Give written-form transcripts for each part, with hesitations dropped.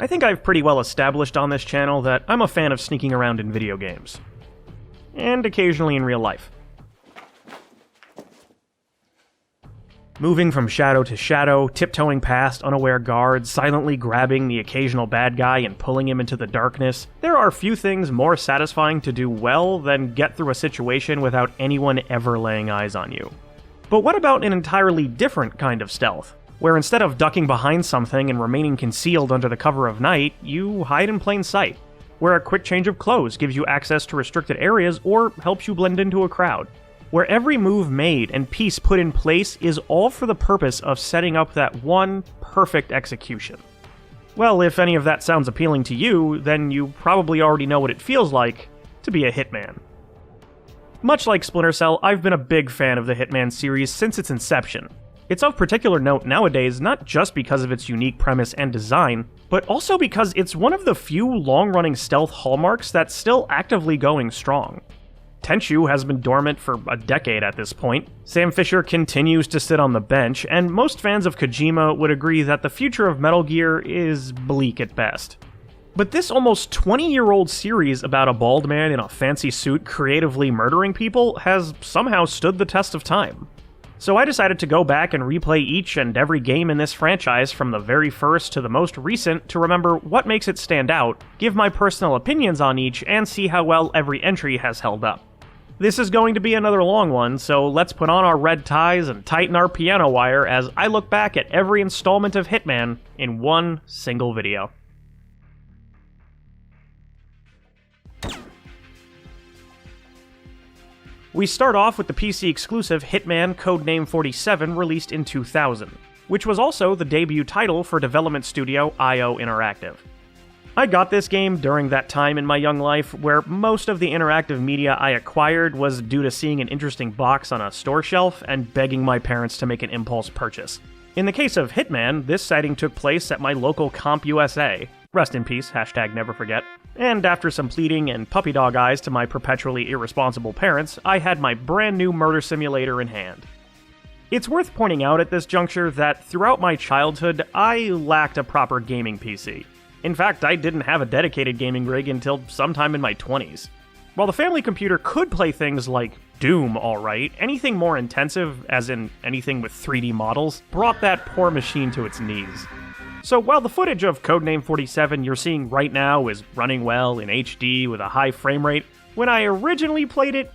I think I've pretty well established on this channel that I'm a fan of sneaking around in video games. And occasionally in real life. Moving from shadow to shadow, tiptoeing past unaware guards, silently grabbing the occasional bad guy and pulling him into the darkness, there are few things more satisfying to do well than get through a situation without anyone ever laying eyes on you. But what about an entirely different kind of stealth, where instead of ducking behind something and remaining concealed under the cover of night, you hide in plain sight, where a quick change of clothes gives you access to restricted areas or helps you blend into a crowd, where every move made and piece put in place is all for the purpose of setting up that one perfect execution. Well, if any of that sounds appealing to you, then you probably already know what it feels like to be a Hitman. Much like Splinter Cell, I've been a big fan of the Hitman series since its inception. It's of particular note nowadays not just because of its unique premise and design, but also because it's one of the few long-running stealth hallmarks that's still actively going strong. Tenchu has been dormant for a decade at this point, Sam Fisher continues to sit on the bench, and most fans of Kojima would agree that the future of Metal Gear is bleak at best. But this almost 20-year-old series about a bald man in a fancy suit creatively murdering people has somehow stood the test of time. So I decided to go back and replay each and every game in this franchise from the very first to the most recent to remember what makes it stand out, give my personal opinions on each, and see how well every entry has held up. This is going to be another long one, so let's put on our red ties and tighten our piano wire as I look back at every installment of Hitman in one single video. We start off with the PC exclusive Hitman Codename 47 released in 2000, which was also the debut title for development studio IO Interactive. I got this game during that time in my young life where most of the interactive media I acquired was due to seeing an interesting box on a store shelf and begging my parents to make an impulse purchase. In the case of Hitman, this sighting took place at my local Comp USA. Rest in peace, #neverforget. And after some pleading and puppy dog eyes to my perpetually irresponsible parents, I had my brand new murder simulator in hand. It's worth pointing out at this juncture that throughout my childhood, I lacked a proper gaming PC. In fact, I didn't have a dedicated gaming rig until sometime in my 20s. While the family computer could play things like Doom alright, anything more intensive, as in anything with 3D models, brought that poor machine to its knees. So while the footage of Codename 47 you're seeing right now is running well in HD with a high frame rate, when I originally played it,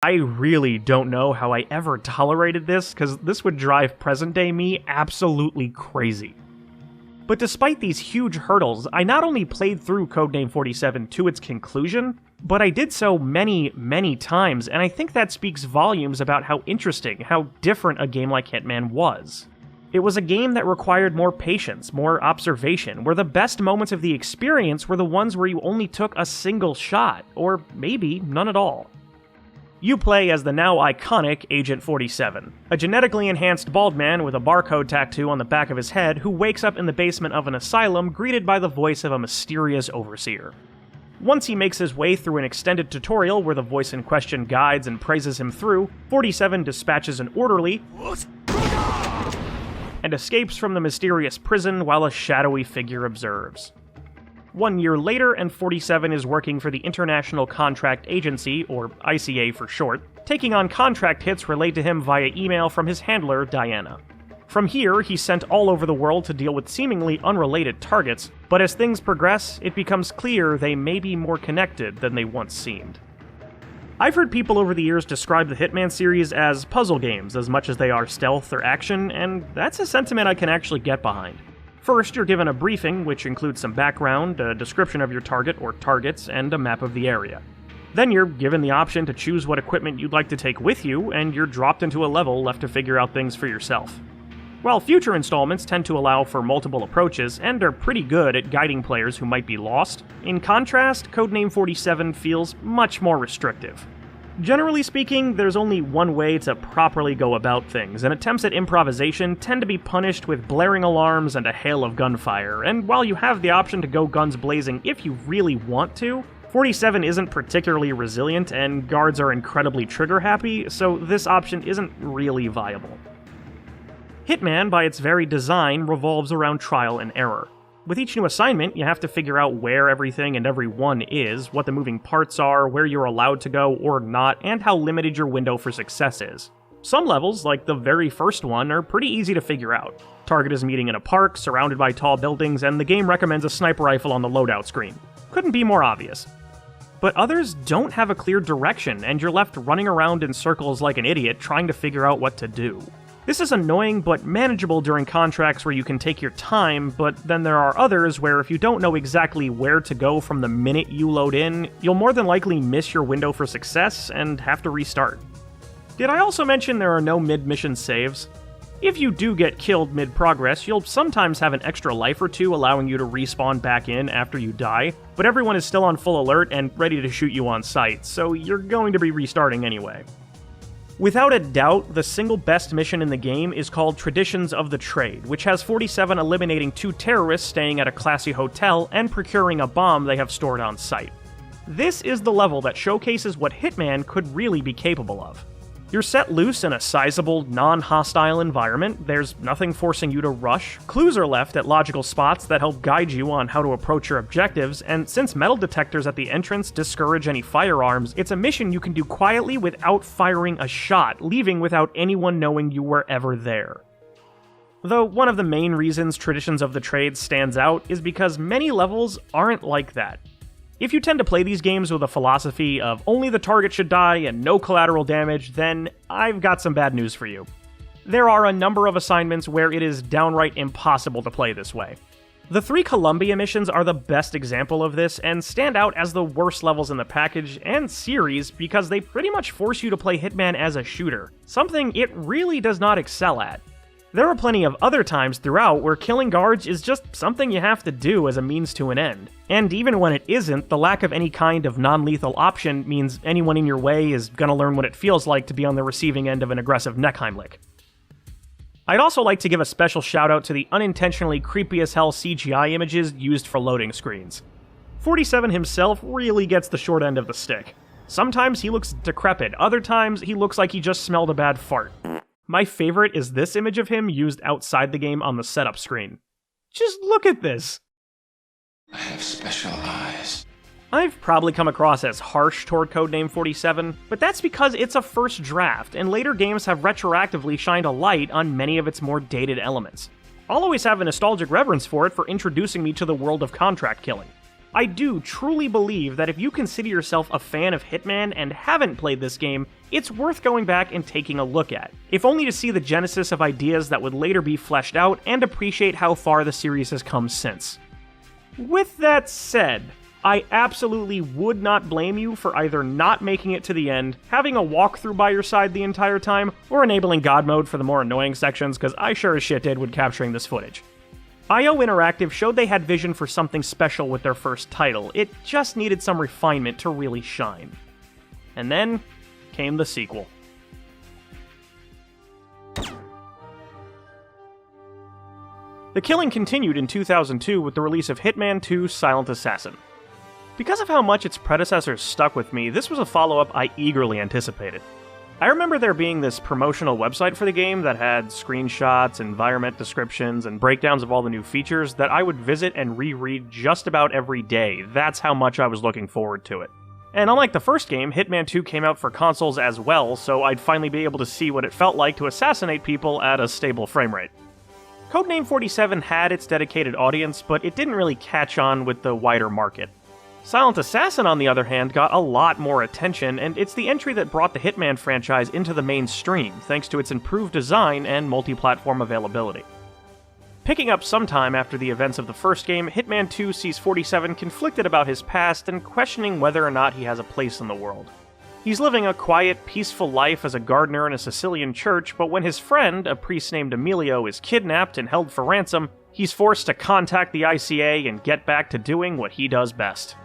I really don't know how I ever tolerated this, because this would drive present-day me absolutely crazy. But despite these huge hurdles, I not only played through Codename 47 to its conclusion, but I did so many, many times, and I think that speaks volumes about how interesting, how different a game like Hitman was. It was a game that required more patience, more observation, where the best moments of the experience were the ones where you only took a single shot, or maybe none at all. You play as the now iconic Agent 47, a genetically enhanced bald man with a barcode tattoo on the back of his head who wakes up in the basement of an asylum greeted by the voice of a mysterious overseer. Once he makes his way through an extended tutorial where the voice in question guides and praises him through, 47 dispatches an orderly and escapes from the mysterious prison while a shadowy figure observes. 1 year later, and 47 is working for the International Contract Agency, or ICA for short, taking on contract hits relayed to him via email from his handler, Diana. From here, he's sent all over the world to deal with seemingly unrelated targets, but as things progress, it becomes clear they may be more connected than they once seemed. I've heard people over the years describe the Hitman series as puzzle games as much as they are stealth or action, and that's a sentiment I can actually get behind. First, you're given a briefing, which includes some background, a description of your target or targets, and a map of the area. Then you're given the option to choose what equipment you'd like to take with you, and you're dropped into a level left to figure out things for yourself. while future installments tend to allow for multiple approaches and are pretty good at guiding players who might be lost. In contrast, Codename 47 feels much more restrictive. Generally speaking, there's only one way to properly go about things, and attempts at improvisation tend to be punished with blaring alarms and a hail of gunfire, and while you have the option to go guns blazing if you really want to, 47 isn't particularly resilient, and guards are incredibly trigger-happy, so this option isn't really viable. Hitman, by its very design, revolves around trial and error. With each new assignment, you have to figure out where everything and everyone is, what the moving parts are, where you're allowed to go or not, and how limited your window for success is. Some levels, like the very first one, are pretty easy to figure out. Target is meeting in a park, surrounded by tall buildings, and the game recommends a sniper rifle on the loadout screen. Couldn't be more obvious. But others don't have a clear direction, and you're left running around in circles like an idiot trying to figure out what to do. This is annoying but manageable during contracts where you can take your time, but then there are others where if you don't know exactly where to go from the minute you load in, you'll more than likely miss your window for success and have to restart. Did I also mention there are no mid-mission saves? If you do get killed mid-progress, you'll sometimes have an extra life or two allowing you to respawn back in after you die, but everyone is still on full alert and ready to shoot you on sight, so you're going to be restarting anyway. Without a doubt, the single best mission in the game is called Traditions of the Trade, which has 47 eliminating 2 terrorists staying at a classy hotel and procuring a bomb they have stored on site. This is the level that showcases what Hitman could really be capable of. You're set loose in a sizable, non-hostile environment, there's nothing forcing you to rush, clues are left at logical spots that help guide you on how to approach your objectives, and since metal detectors at the entrance discourage any firearms, it's a mission you can do quietly without firing a shot, leaving without anyone knowing you were ever there. Though one of the main reasons Traditions of the Trade stands out is because many levels aren't like that. If you tend to play these games with a philosophy of only the target should die and no collateral damage, then I've got some bad news for you. There are a number of assignments where it is downright impossible to play this way. The 3 Columbia missions are the best example of this and stand out as the worst levels in the package and series because they pretty much force you to play Hitman as a shooter, something it really does not excel at. There are plenty of other times throughout where killing guards is just something you have to do as a means to an end. And even when it isn't, the lack of any kind of non-lethal option means anyone in your way is gonna learn what it feels like to be on the receiving end of an aggressive neckheimlich. I'd also like to give a special shout out to the unintentionally creepy as hell CGI images used for loading screens. 47 himself really gets the short end of the stick. Sometimes he looks decrepit, other times he looks like he just smelled a bad fart. My favorite is this image of him used outside the game on the setup screen. Just look at this! I have special eyes. I've probably come across as harsh toward Codename 47, but that's because it's a first draft, and later games have retroactively shined a light on many of its more dated elements. I'll always have a nostalgic reverence for it for introducing me to the world of contract killing. I do truly believe that if you consider yourself a fan of Hitman and haven't played this game, it's worth going back and taking a look at, if only to see the genesis of ideas that would later be fleshed out and appreciate how far the series has come since. With that said, I absolutely would not blame you for either not making it to the end, having a walkthrough by your side the entire time, or enabling God mode for the more annoying sections, because I sure as shit did when capturing this footage. IO Interactive showed they had vision for something special with their first title, it just needed some refinement to really shine. And then came the sequel. The killing continued in 2002 with the release of Hitman 2: Silent Assassin. Because of how much its predecessors stuck with me, this was a follow-up I eagerly anticipated. I remember there being this promotional website for the game that had screenshots, environment descriptions, and breakdowns of all the new features that I would visit and reread just about every day. That's how much I was looking forward to it. And unlike the first game, Hitman 2 came out for consoles as well, so I'd finally be able to see what it felt like to assassinate people at a stable frame rate. Codename 47 had its dedicated audience, but it didn't really catch on with the wider market. Silent Assassin, on the other hand, got a lot more attention, and it's the entry that brought the Hitman franchise into the mainstream, thanks to its improved design and multi-platform availability. Picking up sometime after the events of the first game, Hitman 2 sees 47 conflicted about his past and questioning whether or not he has a place in the world. He's living a quiet, peaceful life as a gardener in a Sicilian church, but when his friend, a priest named Emilio, is kidnapped and held for ransom, he's forced to contact the ICA and get back to doing what he does best.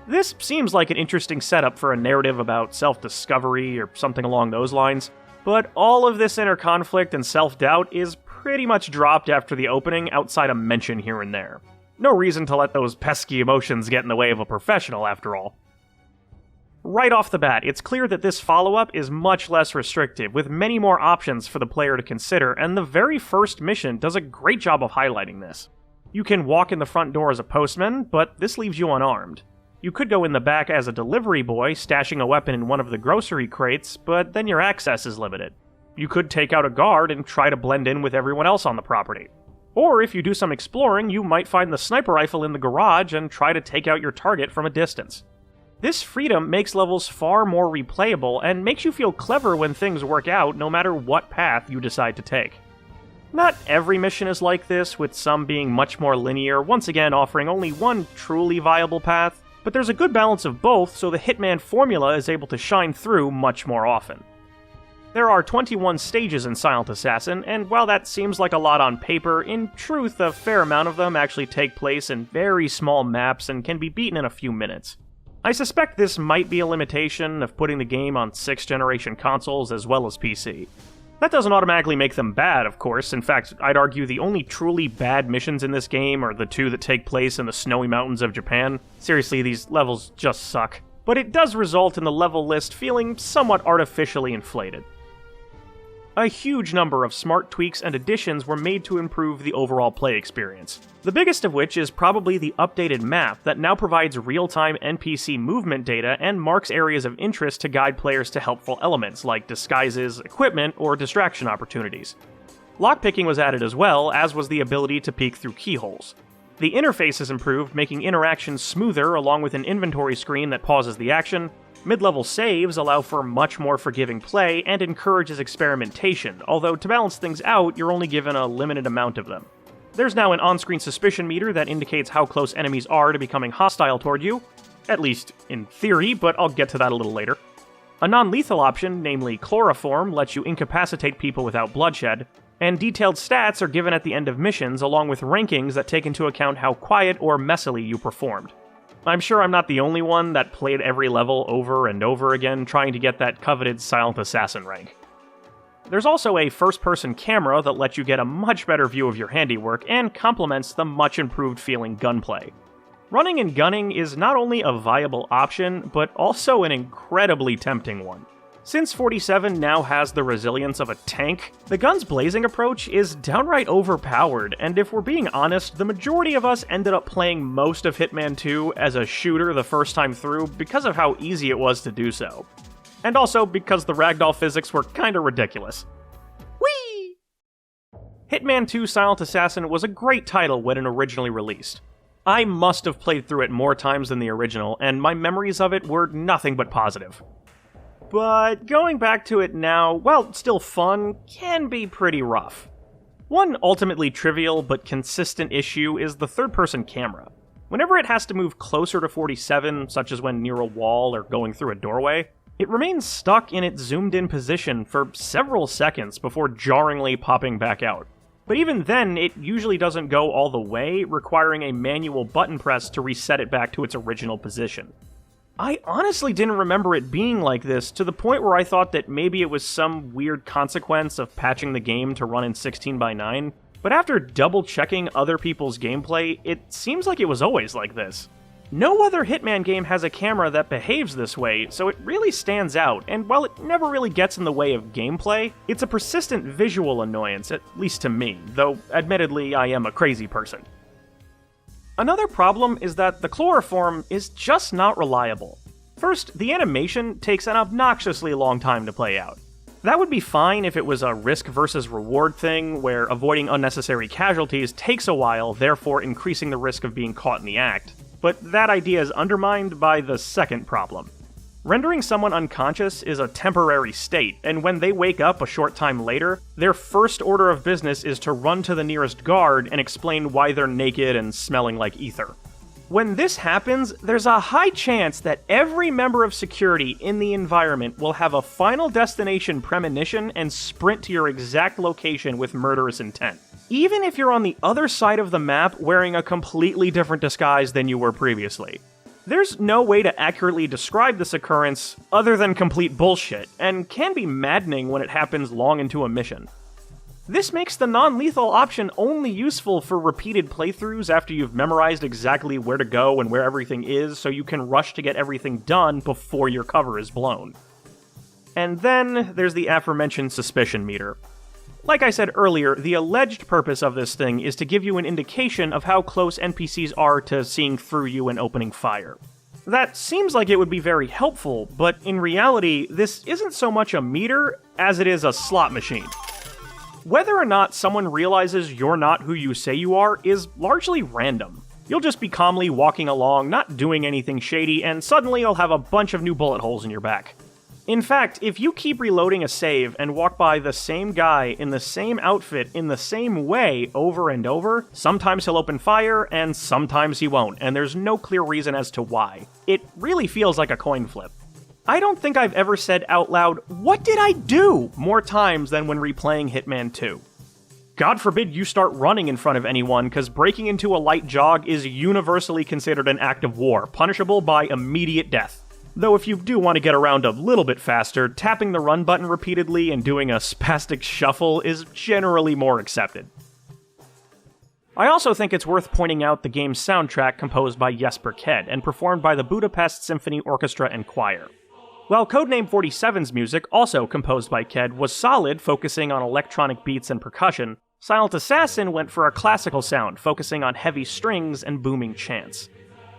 This seems like an interesting setup for a narrative about self-discovery or something along those lines, but all of this inner conflict and self-doubt is pretty much dropped after the opening outside a mention here and there. No reason to let those pesky emotions get in the way of a professional, after all. Right off the bat, it's clear that this follow-up is much less restrictive, with many more options for the player to consider, and the very first mission does a great job of highlighting this. You can walk in the front door as a postman, but this leaves you unarmed. You could go in the back as a delivery boy, stashing a weapon in one of the grocery crates, but then your access is limited. You could take out a guard and try to blend in with everyone else on the property. Or if you do some exploring, you might find the sniper rifle in the garage and try to take out your target from a distance. This freedom makes levels far more replayable and makes you feel clever when things work out no matter what path you decide to take. Not every mission is like this, with some being much more linear, once again offering only one truly viable path, but there's a good balance of both, so the Hitman formula is able to shine through much more often. There are 21 stages in Silent Assassin, and while that seems like a lot on paper, in truth a fair amount of them actually take place in very small maps and can be beaten in a few minutes. I suspect this might be a limitation of putting the game on 6th generation consoles as well as PC. That doesn't automatically make them bad, of course. In fact, I'd argue the only truly bad missions in this game are the two that take place in the snowy mountains of Japan. Seriously, these levels just suck. But it does result in the level list feeling somewhat artificially inflated. A huge number of smart tweaks and additions were made to improve the overall play experience. The biggest of which is probably the updated map that now provides real-time NPC movement data and marks areas of interest to guide players to helpful elements like disguises, equipment, or distraction opportunities. Lockpicking was added as well, as was the ability to peek through keyholes. The interface is improved, making interactions smoother along with an inventory screen that pauses the action. Mid-level saves allow for much more forgiving play and encourages experimentation, although to balance things out, you're only given a limited amount of them. There's now an on-screen suspicion meter that indicates how close enemies are to becoming hostile toward you, at least in theory, but I'll get to that a little later. A non-lethal option, namely chloroform, lets you incapacitate people without bloodshed, and detailed stats are given at the end of missions along with rankings that take into account how quiet or messily you performed. I'm sure I'm not the only one that played every level over and over again trying to get that coveted Silent Assassin rank. There's also a first-person camera that lets you get a much better view of your handiwork and complements the much improved feeling gunplay. Running and gunning is not only a viable option, but also an incredibly tempting one. Since 47 now has the resilience of a tank, the guns blazing approach is downright overpowered, and if we're being honest, the majority of us ended up playing most of Hitman 2 as a shooter the first time through because of how easy it was to do so. And also because the ragdoll physics were kinda ridiculous. Whee! Hitman 2 Silent Assassin was a great title when it originally released. I must have played through it more times than the original, and my memories of it were nothing but positive. But going back to it now, while still fun, can be pretty rough. One ultimately trivial but consistent issue is the third-person camera. Whenever it has to move closer to 47, such as when near a wall or going through a doorway, it remains stuck in its zoomed-in position for several seconds before jarringly popping back out. But even then, it usually doesn't go all the way, requiring a manual button press to reset it back to its original position. I honestly didn't remember it being like this, to the point where I thought that maybe it was some weird consequence of patching the game to run in 16:9, but after double-checking other people's gameplay, it seems like it was always like this. No other Hitman game has a camera that behaves this way, so it really stands out, and while it never really gets in the way of gameplay, it's a persistent visual annoyance, at least to me, though admittedly I am a crazy person. Another problem is that the chloroform is just not reliable. First, the animation takes an obnoxiously long time to play out. That would be fine if it was a risk versus reward thing, where avoiding unnecessary casualties takes a while, therefore increasing the risk of being caught in the act. But that idea is undermined by the second problem. Rendering someone unconscious is a temporary state, and when they wake up a short time later, their first order of business is to run to the nearest guard and explain why they're naked and smelling like ether. When this happens, there's a high chance that every member of security in the environment will have a final destination premonition and sprint to your exact location with murderous intent. Even if you're on the other side of the map wearing a completely different disguise than you were previously. There's no way to accurately describe this occurrence other than complete bullshit, and can be maddening when it happens long into a mission. This makes the non-lethal option only useful for repeated playthroughs after you've memorized exactly where to go and where everything is, so you can rush to get everything done before your cover is blown. And then there's the aforementioned suspicion meter. Like I said earlier, the alleged purpose of this thing is to give you an indication of how close NPCs are to seeing through you and opening fire. That seems like it would be very helpful, but in reality, this isn't so much a meter as it is a slot machine. Whether or not someone realizes you're not who you say you are is largely random. You'll just be calmly walking along, not doing anything shady, and suddenly you'll have a bunch of new bullet holes in your back. In fact, if you keep reloading a save and walk by the same guy in the same outfit in the same way over and over, sometimes he'll open fire and sometimes he won't, and there's no clear reason as to why. It really feels like a coin flip. I don't think I've ever said out loud, "What did I do?" more times than when replaying Hitman 2. God forbid you start running in front of anyone, because breaking into a light jog is universally considered an act of war, punishable by immediate death. Though if you do want to get around a little bit faster, tapping the run button repeatedly and doing a spastic shuffle is generally more accepted. I also think it's worth pointing out the game's soundtrack composed by Jesper Ked and performed by the Budapest Symphony Orchestra and Choir. While Codename 47's music, also composed by Ked, was solid, focusing on electronic beats and percussion, Silent Assassin went for a classical sound, focusing on heavy strings and booming chants.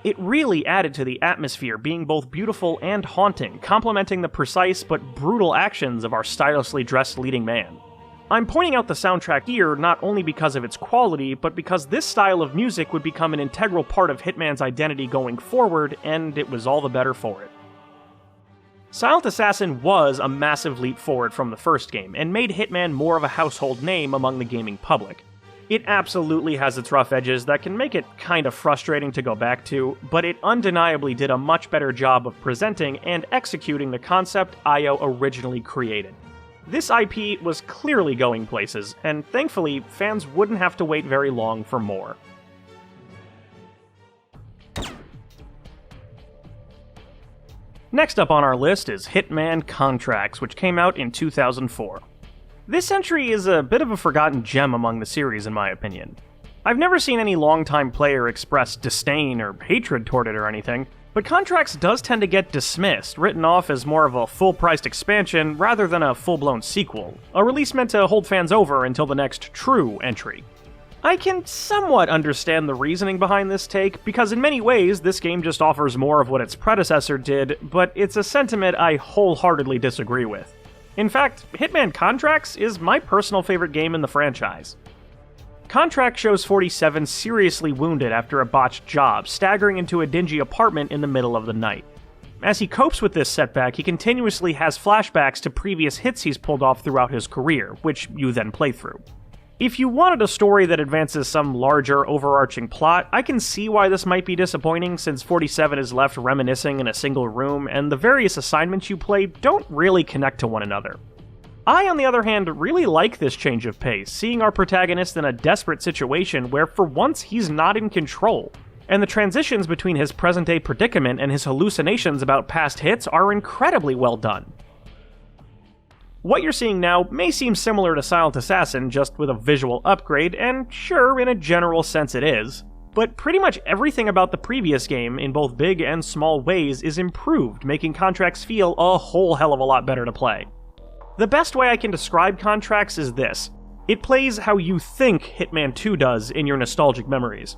It really added to the atmosphere, being both beautiful and haunting, complementing the precise but brutal actions of our stylishly dressed leading man. I'm pointing out the soundtrack here not only because of its quality, but because this style of music would become an integral part of Hitman's identity going forward, and it was all the better for it. Silent Assassin was a massive leap forward from the first game, and made Hitman more of a household name among the gaming public. It absolutely has its rough edges that can make it kind of frustrating to go back to, but it undeniably did a much better job of presenting and executing the concept IO originally created. This IP was clearly going places, and thankfully, fans wouldn't have to wait very long for more. Next up on our list is Hitman Contracts, which came out in 2004. This entry is a bit of a forgotten gem among the series, in my opinion. I've never seen any longtime player express disdain or hatred toward it or anything, but Contracts does tend to get dismissed, written off as more of a full-priced expansion rather than a full-blown sequel, a release meant to hold fans over until the next true entry. I can somewhat understand the reasoning behind this take, because in many ways this game just offers more of what its predecessor did, but it's a sentiment I wholeheartedly disagree with. In fact, Hitman Contracts is my personal favorite game in the franchise. Contract shows 47 seriously wounded after a botched job, staggering into a dingy apartment in the middle of the night. As he copes with this setback, he continuously has flashbacks to previous hits he's pulled off throughout his career, which you then play through. If you wanted a story that advances some larger, overarching plot, I can see why this might be disappointing, since 47 is left reminiscing in a single room, and the various assignments you play don't really connect to one another. I, on the other hand, really like this change of pace, seeing our protagonist in a desperate situation where for once he's not in control, and the transitions between his present-day predicament and his hallucinations about past hits are incredibly well done. What you're seeing now may seem similar to Silent Assassin, just with a visual upgrade, and sure, in a general sense it is, but pretty much everything about the previous game, in both big and small ways, is improved, making Contracts feel a whole hell of a lot better to play. The best way I can describe Contracts is this: it plays how you think Hitman 2 does in your nostalgic memories.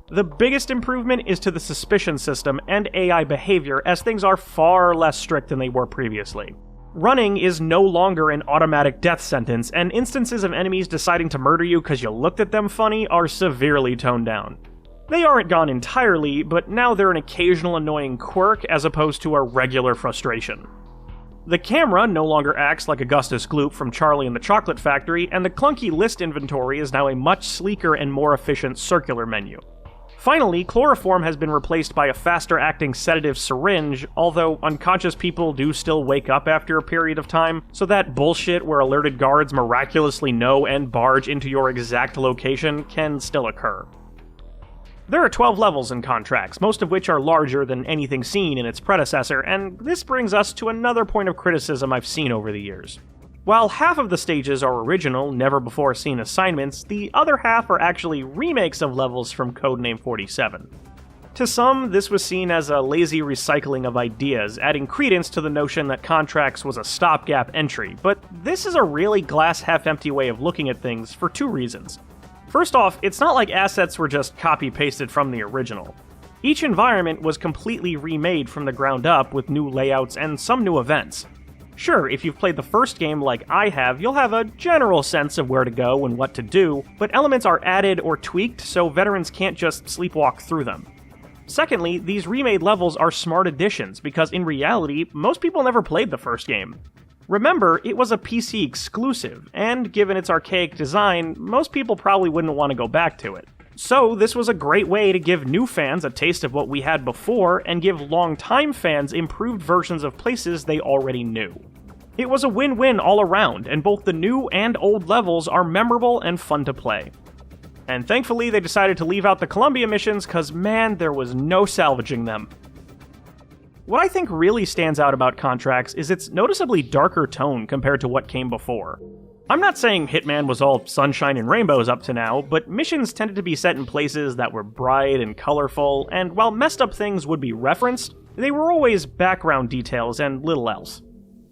The biggest improvement is to the suspicion system and AI behavior, as things are far less strict than they were previously. Running is no longer an automatic death sentence, and instances of enemies deciding to murder you because you looked at them funny are severely toned down. They aren't gone entirely, but now they're an occasional annoying quirk as opposed to a regular frustration. The camera no longer acts like Augustus Gloop from Charlie and the Chocolate Factory, and the clunky list inventory is now a much sleeker and more efficient circular menu. Finally, chloroform has been replaced by a faster-acting sedative syringe, although unconscious people do still wake up after a period of time, so that bullshit where alerted guards miraculously know and barge into your exact location can still occur. There are 12 levels in Contracts, most of which are larger than anything seen in its predecessor, and this brings us to another point of criticism I've seen over the years. While half of the stages are original, never-before-seen assignments, the other half are actually remakes of levels from Codename 47. To some, this was seen as a lazy recycling of ideas, adding credence to the notion that Contracts was a stopgap entry, but this is a really glass-half-empty way of looking at things for two reasons. First off, it's not like assets were just copy-pasted from the original. Each environment was completely remade from the ground up with new layouts and some new events. Sure, if you've played the first game like I have, you'll have a general sense of where to go and what to do, but elements are added or tweaked so veterans can't just sleepwalk through them. Secondly, these remade levels are smart additions because in reality, most people never played the first game. Remember, it was a PC exclusive, and given its archaic design, most people probably wouldn't want to go back to it. So this was a great way to give new fans a taste of what we had before and give long-time fans improved versions of places they already knew. It was a win-win all around, and both the new and old levels are memorable and fun to play. And thankfully they decided to leave out the Columbia missions cause man, there was no salvaging them. What I think really stands out about Contracts is its noticeably darker tone compared to what came before. I'm not saying Hitman was all sunshine and rainbows up to now, but missions tended to be set in places that were bright and colorful, and while messed up things would be referenced, they were always background details and little else.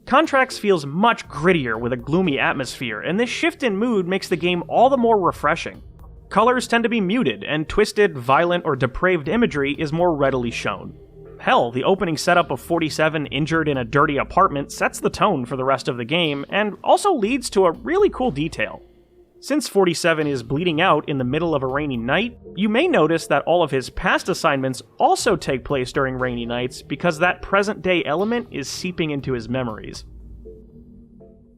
Contracts feels much grittier with a gloomy atmosphere, and this shift in mood makes the game all the more refreshing. Colors tend to be muted, and twisted, violent, or depraved imagery is more readily shown. Hell, the opening setup of 47 injured in a dirty apartment sets the tone for the rest of the game, and also leads to a really cool detail. Since 47 is bleeding out in the middle of a rainy night, you may notice that all of his past assignments also take place during rainy nights because that present-day element is seeping into his memories.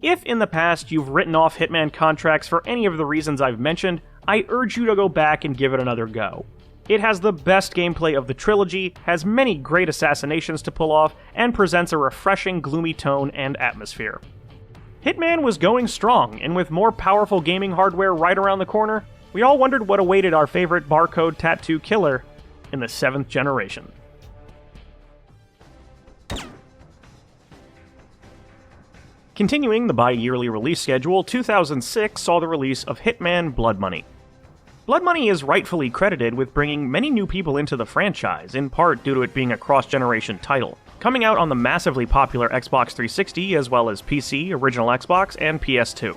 If in the past you've written off Hitman Contracts for any of the reasons I've mentioned, I urge you to go back and give it another go. It has the best gameplay of the trilogy, has many great assassinations to pull off, and presents a refreshing, gloomy tone and atmosphere. Hitman was going strong, and with more powerful gaming hardware right around the corner, we all wondered what awaited our favorite barcode tattoo killer in the 7th generation. Continuing the bi-yearly release schedule, 2006 saw the release of Hitman Blood Money. Blood Money is rightfully credited with bringing many new people into the franchise, in part due to it being a cross-generation title, coming out on the massively popular Xbox 360 as well as PC, original Xbox, and PS2.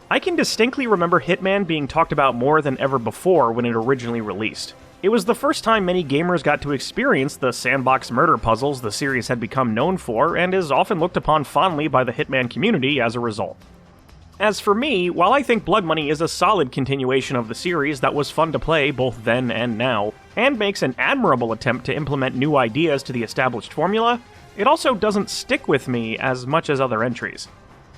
I can distinctly remember Hitman being talked about more than ever before when it originally released. It was the first time many gamers got to experience the sandbox murder puzzles the series had become known for, and is often looked upon fondly by the Hitman community as a result. As for me, while I think Blood Money is a solid continuation of the series that was fun to play both then and now, and makes an admirable attempt to implement new ideas to the established formula, it also doesn't stick with me as much as other entries.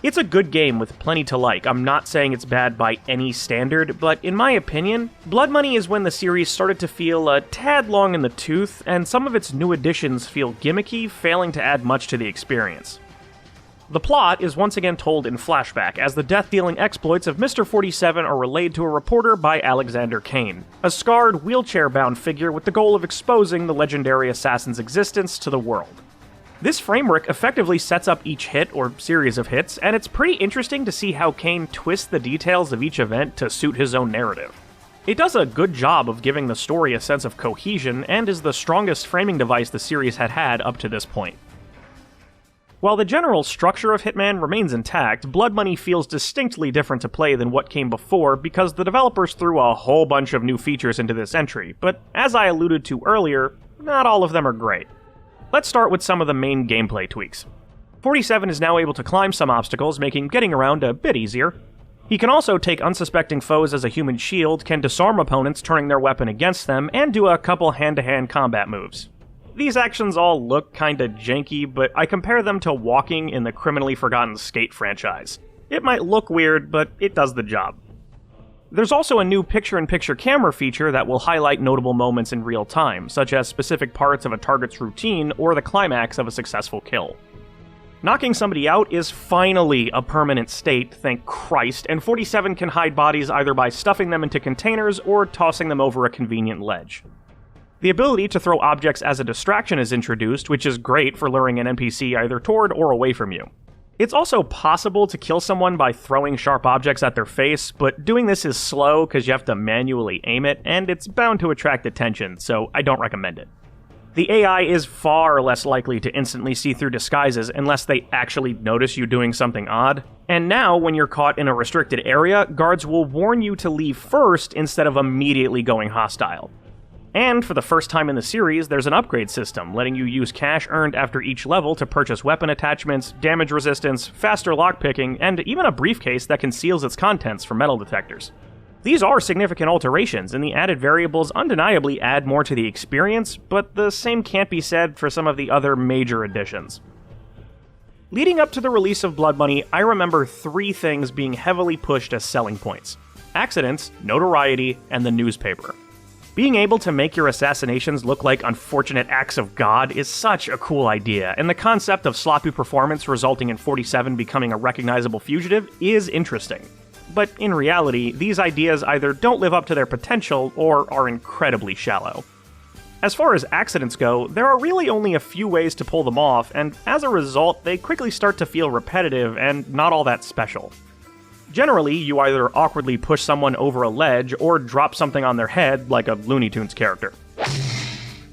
It's a good game with plenty to like. I'm not saying it's bad by any standard, but in my opinion, Blood Money is when the series started to feel a tad long in the tooth, and some of its new additions feel gimmicky, failing to add much to the experience. The plot is once again told in flashback, as the death-dealing exploits of Mr. 47 are relayed to a reporter by Alexander Kane, a scarred, wheelchair-bound figure with the goal of exposing the legendary assassin's existence to the world. This framework effectively sets up each hit, or series of hits, and it's pretty interesting to see how Kane twists the details of each event to suit his own narrative. It does a good job of giving the story a sense of cohesion, and is the strongest framing device the series had had up to this point. While the general structure of Hitman remains intact, Blood Money feels distinctly different to play than what came before because the developers threw a whole bunch of new features into this entry, but as I alluded to earlier, not all of them are great. Let's start with some of the main gameplay tweaks. 47 is now able to climb some obstacles, making getting around a bit easier. He can also take unsuspecting foes as a human shield, can disarm opponents turning their weapon against them, and do a couple hand-to-hand combat moves. These actions all look kinda janky, but I compare them to walking in the criminally forgotten Skate franchise. It might look weird, but it does the job. There's also a new picture-in-picture camera feature that will highlight notable moments in real time, such as specific parts of a target's routine or the climax of a successful kill. Knocking somebody out is finally a permanent state, thank Christ, and 47 can hide bodies either by stuffing them into containers or tossing them over a convenient ledge. The ability to throw objects as a distraction is introduced, which is great for luring an NPC either toward or away from you. It's also possible to kill someone by throwing sharp objects at their face, but doing this is slow because you have to manually aim it, and it's bound to attract attention, so I don't recommend it. The AI is far less likely to instantly see through disguises unless they actually notice you doing something odd. And now, when you're caught in a restricted area, guards will warn you to leave first instead of immediately going hostile. And for the first time in the series, there's an upgrade system, letting you use cash earned after each level to purchase weapon attachments, damage resistance, faster lockpicking, and even a briefcase that conceals its contents from metal detectors. These are significant alterations, and the added variables undeniably add more to the experience, but the same can't be said for some of the other major additions. Leading up to the release of Blood Money, I remember 3 things being heavily pushed as selling points: accidents, notoriety, and the newspaper. Being able to make your assassinations look like unfortunate acts of God is such a cool idea, and the concept of sloppy performance resulting in 47 becoming a recognizable fugitive is interesting. But in reality, these ideas either don't live up to their potential or are incredibly shallow. As far as accidents go, there are really only a few ways to pull them off, and as a result, they quickly start to feel repetitive and not all that special. Generally, you either awkwardly push someone over a ledge or drop something on their head like a Looney Tunes character.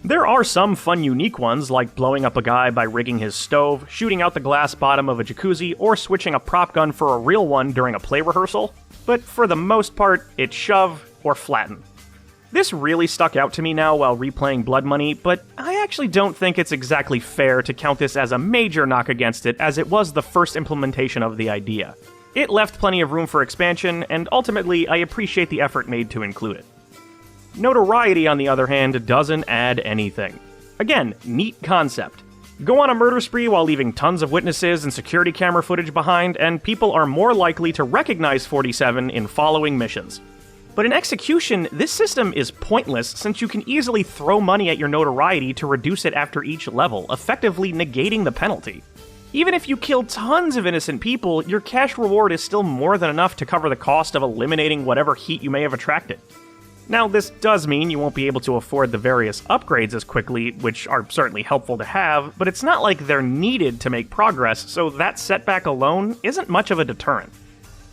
There are some fun unique ones, like blowing up a guy by rigging his stove, shooting out the glass bottom of a jacuzzi, or switching a prop gun for a real one during a play rehearsal, but for the most part, it's shove or flatten. This really stuck out to me now while replaying Blood Money, but I actually don't think it's exactly fair to count this as a major knock against it, as it was the first implementation of the idea. It left plenty of room for expansion, and ultimately, I appreciate the effort made to include it. Notoriety, on the other hand, doesn't add anything. Again, neat concept. Go on a murder spree while leaving tons of witnesses and security camera footage behind, and people are more likely to recognize 47 in following missions. But in execution, this system is pointless since you can easily throw money at your notoriety to reduce it after each level, effectively negating the penalty. Even if you kill tons of innocent people, your cash reward is still more than enough to cover the cost of eliminating whatever heat you may have attracted. Now, this does mean you won't be able to afford the various upgrades as quickly, which are certainly helpful to have, but it's not like they're needed to make progress, so that setback alone isn't much of a deterrent.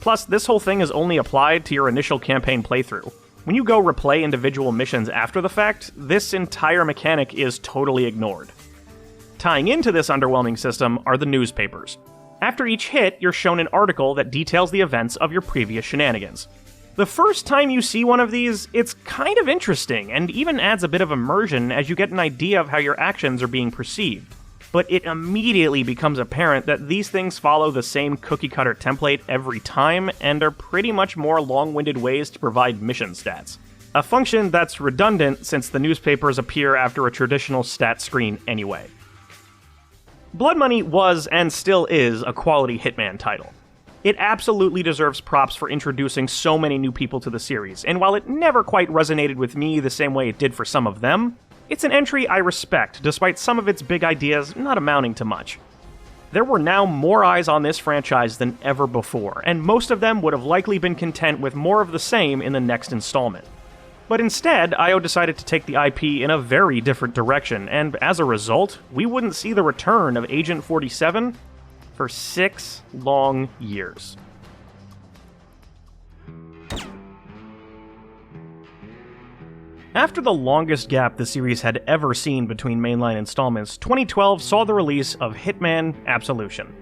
Plus, this whole thing is only applied to your initial campaign playthrough. When you go replay individual missions after the fact, this entire mechanic is totally ignored. Tying into this underwhelming system are the newspapers. After each hit, you're shown an article that details the events of your previous shenanigans. The first time you see one of these, it's kind of interesting, and even adds a bit of immersion as you get an idea of how your actions are being perceived. But it immediately becomes apparent that these things follow the same cookie-cutter template every time, and are pretty much more long-winded ways to provide mission stats. A function that's redundant since the newspapers appear after a traditional stat screen anyway. Blood Money was, and still is, a quality Hitman title. It absolutely deserves props for introducing so many new people to the series, and while it never quite resonated with me the same way it did for some of them, it's an entry I respect, despite some of its big ideas not amounting to much. There were now more eyes on this franchise than ever before, and most of them would have likely been content with more of the same in the next installment. But instead, IO decided to take the IP in a very different direction, and as a result, we wouldn't see the return of Agent 47 for 6 long years. After the longest gap the series had ever seen between mainline installments, 2012 saw the release of Hitman Absolution.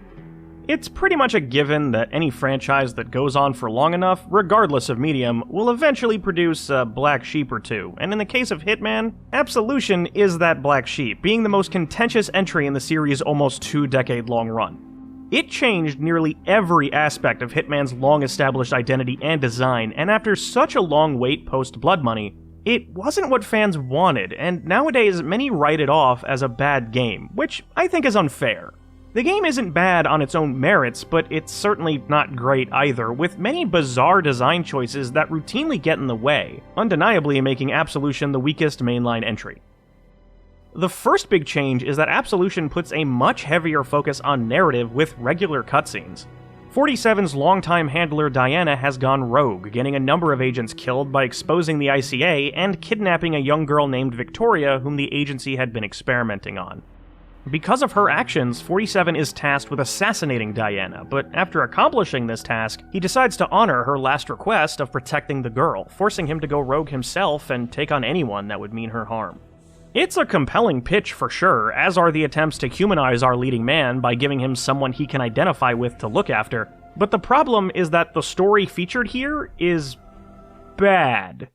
It's pretty much a given that any franchise that goes on for long enough, regardless of medium, will eventually produce a black sheep or two, and in the case of Hitman, Absolution is that black sheep, being the most contentious entry in the series' almost 2-decade-long run. It changed nearly every aspect of Hitman's long-established identity and design, and after such a long wait post-Blood Money, it wasn't what fans wanted, and nowadays many write it off as a bad game, which I think is unfair. The game isn't bad on its own merits, but it's certainly not great either, with many bizarre design choices that routinely get in the way, undeniably making Absolution the weakest mainline entry. The first big change is that Absolution puts a much heavier focus on narrative with regular cutscenes. 47's longtime handler Diana has gone rogue, getting a number of agents killed by exposing the ICA and kidnapping a young girl named Victoria whom the agency had been experimenting on. Because of her actions, 47 is tasked with assassinating Diana, but after accomplishing this task, he decides to honor her last request of protecting the girl, forcing him to go rogue himself and take on anyone that would mean her harm. It's a compelling pitch for sure, as are the attempts to humanize our leading man by giving him someone he can identify with to look after, but the problem is that the story featured here is bad.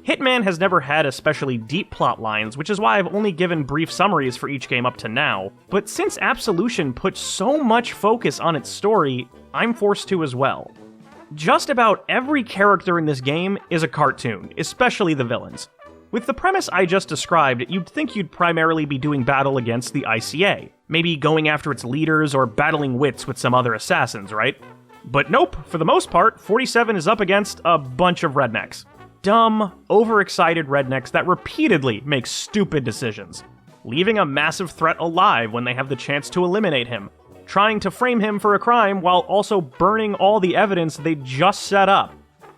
Hitman has never had especially deep plot lines, which is why I've only given brief summaries for each game up to now, but since Absolution put so much focus on its story, I'm forced to as well. Just about every character in this game is a cartoon, especially the villains. With the premise I just described, you'd think you'd primarily be doing battle against the ICA, maybe going after its leaders or battling wits with some other assassins, right? But nope, for the most part, 47 is up against a bunch of rednecks. Dumb, overexcited rednecks that repeatedly make stupid decisions, leaving a massive threat alive when they have the chance to eliminate him, trying to frame him for a crime while also burning all the evidence they just set up,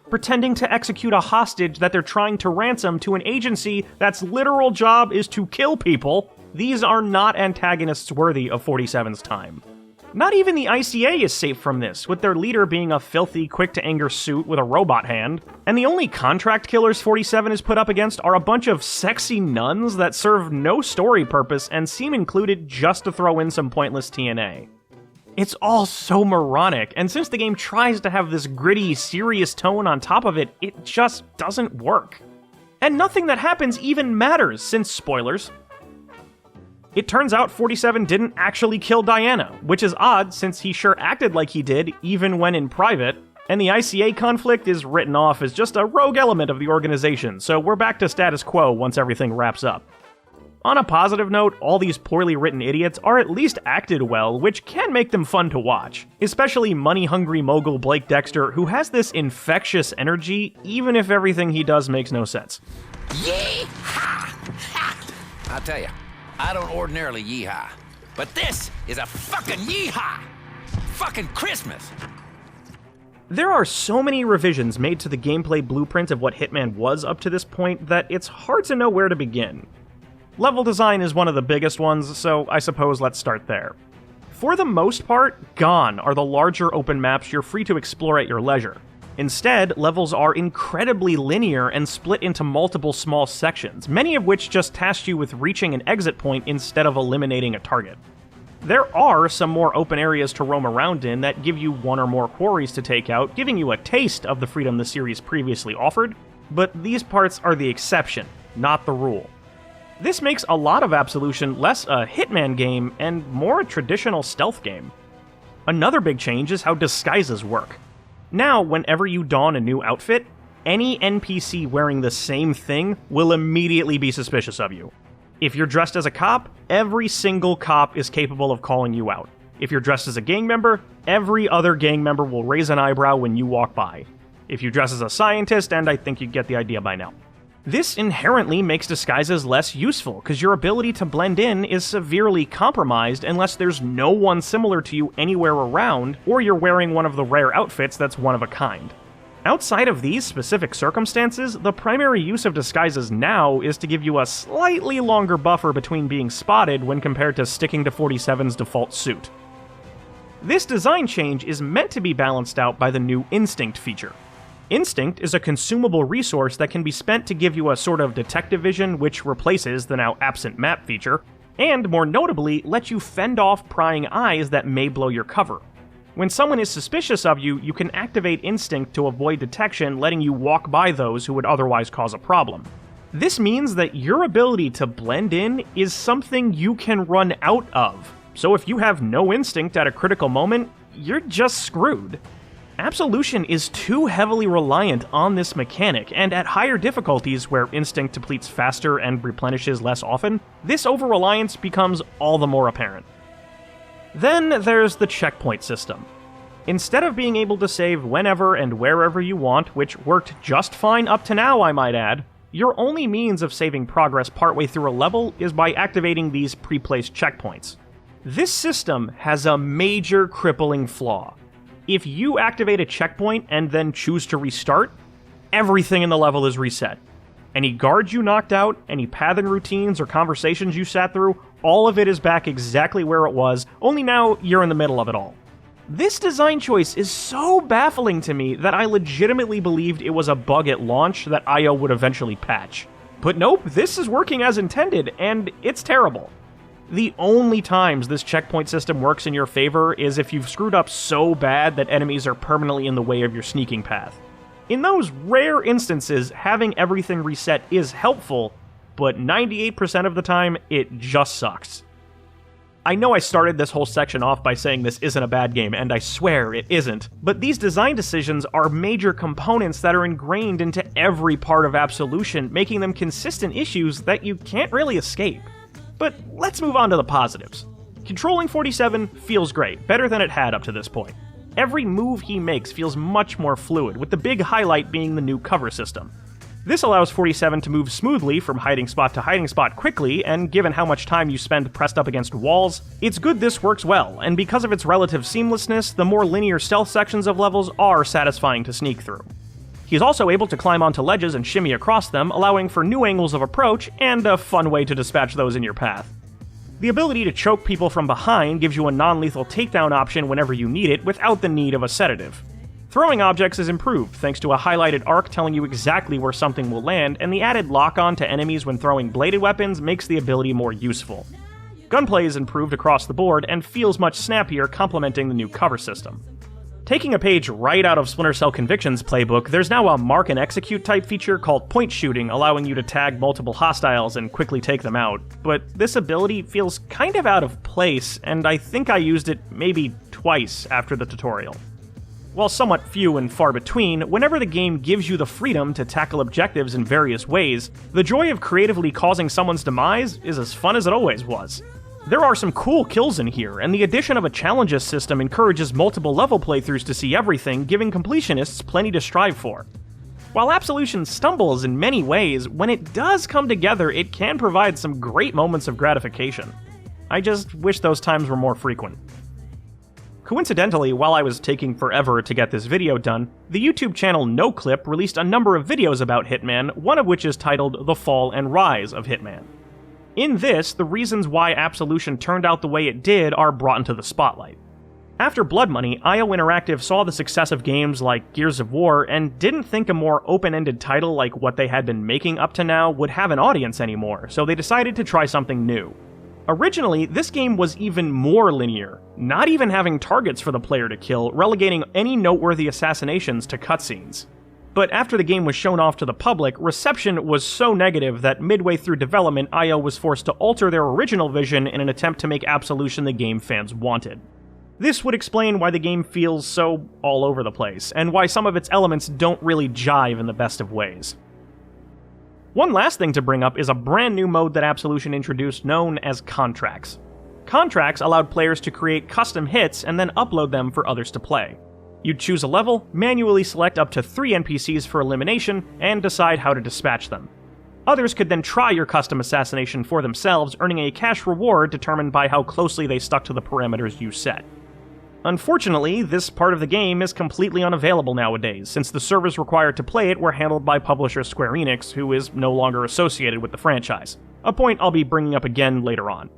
pretending to execute a hostage that they're trying to ransom to an agency that's literal job is to kill people. These are not antagonists worthy of 47's time. Not even the ICA is safe from this, with their leader being a filthy, quick-to-anger suit with a robot hand, and the only contract killers 47 is put up against are a bunch of sexy nuns that serve no story purpose and seem included just to throw in some pointless TNA. It's all so moronic, and since the game tries to have this gritty, serious tone on top of it, it just doesn't work. And nothing that happens even matters, since spoilers. It turns out 47 didn't actually kill Diana, which is odd since he sure acted like he did, even when in private, and the ICA conflict is written off as just a rogue element of the organization, so we're back to status quo once everything wraps up. On a positive note, all these poorly written idiots are at least acted well, which can make them fun to watch, especially money-hungry mogul Blake Dexter, who has this infectious energy, even if everything he does makes no sense. Yee-haw! Ha! I'll tell you, I don't ordinarily yeehaw, but this is a fucking yeehaw! Fucking Christmas! There are so many revisions made to the gameplay blueprint of what Hitman was up to this point that it's hard to know where to begin. Level design is one of the biggest ones, so I suppose let's start there. For the most part, gone are the larger open maps you're free to explore at your leisure. Instead, levels are incredibly linear and split into multiple small sections, many of which just task you with reaching an exit point instead of eliminating a target. There are some more open areas to roam around in that give you one or more quarries to take out, giving you a taste of the freedom the series previously offered, but these parts are the exception, not the rule. This makes a lot of Absolution less a Hitman game and more a traditional stealth game. Another big change is how disguises work. Now, whenever you don a new outfit, any NPC wearing the same thing will immediately be suspicious of you. If you're dressed as a cop, every single cop is capable of calling you out. If you're dressed as a gang member, every other gang member will raise an eyebrow when you walk by. If you dress as a scientist, and I think you get the idea by now. This inherently makes disguises less useful, because your ability to blend in is severely compromised unless there's no one similar to you anywhere around, or you're wearing one of the rare outfits that's one of a kind. Outside of these specific circumstances, the primary use of disguises now is to give you a slightly longer buffer between being spotted when compared to sticking to 47's default suit. This design change is meant to be balanced out by the new Instinct feature. Instinct is a consumable resource that can be spent to give you a sort of detective vision which replaces the now absent map feature, and more notably, lets you fend off prying eyes that may blow your cover. When someone is suspicious of you, you can activate Instinct to avoid detection, letting you walk by those who would otherwise cause a problem. This means that your ability to blend in is something you can run out of, so if you have no Instinct at a critical moment, you're just screwed. Absolution is too heavily reliant on this mechanic, and at higher difficulties where Instinct depletes faster and replenishes less often, this over-reliance becomes all the more apparent. Then there's the checkpoint system. Instead of being able to save whenever and wherever you want, which worked just fine up to now, I might add, your only means of saving progress partway through a level is by activating these pre-placed checkpoints. This system has a major crippling flaw. If you activate a checkpoint and then choose to restart, everything in the level is reset. Any guards you knocked out, any pathing routines or conversations you sat through, all of it is back exactly where it was, only now you're in the middle of it all. This design choice is so baffling to me that I legitimately believed it was a bug at launch that IO would eventually patch. But nope, this is working as intended, and it's terrible. The only times this checkpoint system works in your favor is if you've screwed up so bad that enemies are permanently in the way of your sneaking path. In those rare instances, having everything reset is helpful, but 98% of the time, it just sucks. I know I started this whole section off by saying this isn't a bad game, and I swear it isn't, but these design decisions are major components that are ingrained into every part of Absolution, making them consistent issues that you can't really escape. But let's move on to the positives. Controlling 47 feels great, better than it had up to this point. Every move he makes feels much more fluid, with the big highlight being the new cover system. This allows 47 to move smoothly from hiding spot to hiding spot quickly, and given how much time you spend pressed up against walls, it's good this works well, and because of its relative seamlessness, the more linear stealth sections of levels are satisfying to sneak through. He's also able to climb onto ledges and shimmy across them, allowing for new angles of approach and a fun way to dispatch those in your path. The ability to choke people from behind gives you a non-lethal takedown option whenever you need it without the need of a sedative. Throwing objects is improved thanks to a highlighted arc telling you exactly where something will land, and the added lock-on to enemies when throwing bladed weapons makes the ability more useful. Gunplay is improved across the board and feels much snappier, complementing the new cover system. Taking a page right out of Splinter Cell Conviction's playbook, there's now a mark and execute type feature called point shooting, allowing you to tag multiple hostiles and quickly take them out. But this ability feels kind of out of place, and I think I used it maybe twice after the tutorial. While somewhat few and far between, whenever the game gives you the freedom to tackle objectives in various ways, the joy of creatively causing someone's demise is as fun as it always was. There are some cool kills in here, and the addition of a challenges system encourages multiple level playthroughs to see everything, giving completionists plenty to strive for. While Absolution stumbles in many ways, when it does come together, it can provide some great moments of gratification. I just wish those times were more frequent. Coincidentally, while I was taking forever to get this video done, the YouTube channel NoClip released a number of videos about Hitman, one of which is titled The Fall and Rise of Hitman. In this, the reasons why Absolution turned out the way it did are brought into the spotlight. After Blood Money, IO Interactive saw the success of games like Gears of War and didn't think a more open-ended title like what they had been making up to now would have an audience anymore, so they decided to try something new. Originally, this game was even more linear, not even having targets for the player to kill, relegating any noteworthy assassinations to cutscenes. But after the game was shown off to the public, reception was so negative that midway through development, IO was forced to alter their original vision in an attempt to make Absolution the game fans wanted. This would explain why the game feels so all over the place, and why some of its elements don't really jive in the best of ways. One last thing to bring up is a brand new mode that Absolution introduced known as Contracts. Contracts allowed players to create custom hits and then upload them for others to play. You'd choose a level, manually select up to 3 NPCs for elimination, and decide how to dispatch them. Others could then try your custom assassination for themselves, earning a cash reward determined by how closely they stuck to the parameters you set. Unfortunately, this part of the game is completely unavailable nowadays, since the servers required to play it were handled by publisher Square Enix, who is no longer associated with the franchise, a point I'll be bringing up again later on.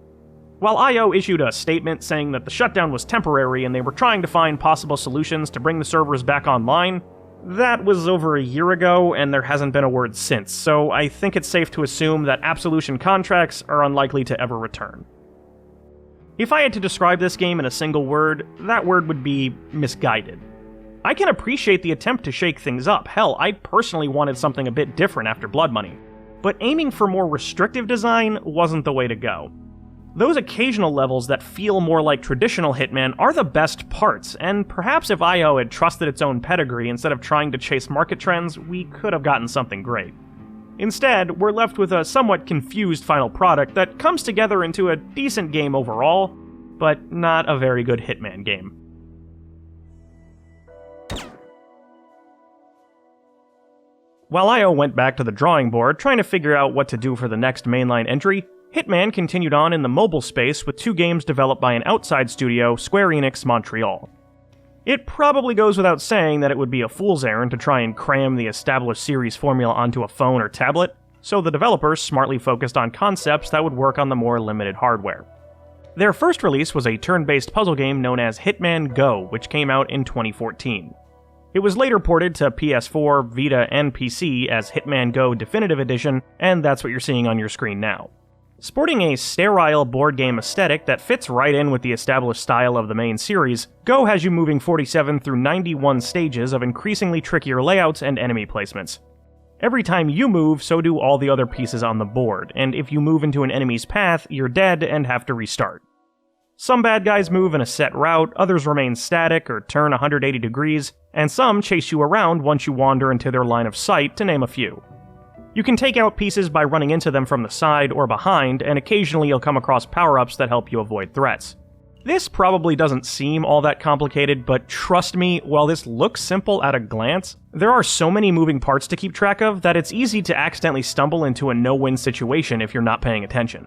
While IO issued a statement saying that the shutdown was temporary and they were trying to find possible solutions to bring the servers back online, that was over a year ago and there hasn't been a word since, so I think it's safe to assume that Absolution contracts are unlikely to ever return. If I had to describe this game in a single word, that word would be misguided. I can appreciate the attempt to shake things up. Hell, I personally wanted something a bit different after Blood Money. But aiming for more restrictive design wasn't the way to go. Those occasional levels that feel more like traditional Hitman are the best parts, and perhaps if IO had trusted its own pedigree instead of trying to chase market trends, we could have gotten something great. Instead, we're left with a somewhat confused final product that comes together into a decent game overall, but not a very good Hitman game. While IO went back to the drawing board, trying to figure out what to do for the next mainline entry, Hitman continued on in the mobile space with 2 games developed by an outside studio, Square Enix Montreal. It probably goes without saying that it would be a fool's errand to try and cram the established series formula onto a phone or tablet, so the developers smartly focused on concepts that would work on the more limited hardware. Their first release was a turn-based puzzle game known as Hitman Go, which came out in 2014. It was later ported to PS4, Vita, and PC as Hitman Go Definitive Edition, and that's what you're seeing on your screen now. Sporting a sterile board game aesthetic that fits right in with the established style of the main series, Go has you moving 47 through 91 stages of increasingly trickier layouts and enemy placements. Every time you move, so do all the other pieces on the board, and if you move into an enemy's path, you're dead and have to restart. Some bad guys move in a set route, others remain static or turn 180 degrees, and some chase you around once you wander into their line of sight, to name a few. You can take out pieces by running into them from the side or behind, and occasionally you'll come across power-ups that help you avoid threats. This probably doesn't seem all that complicated, but trust me, while this looks simple at a glance, there are so many moving parts to keep track of that it's easy to accidentally stumble into a no-win situation if you're not paying attention.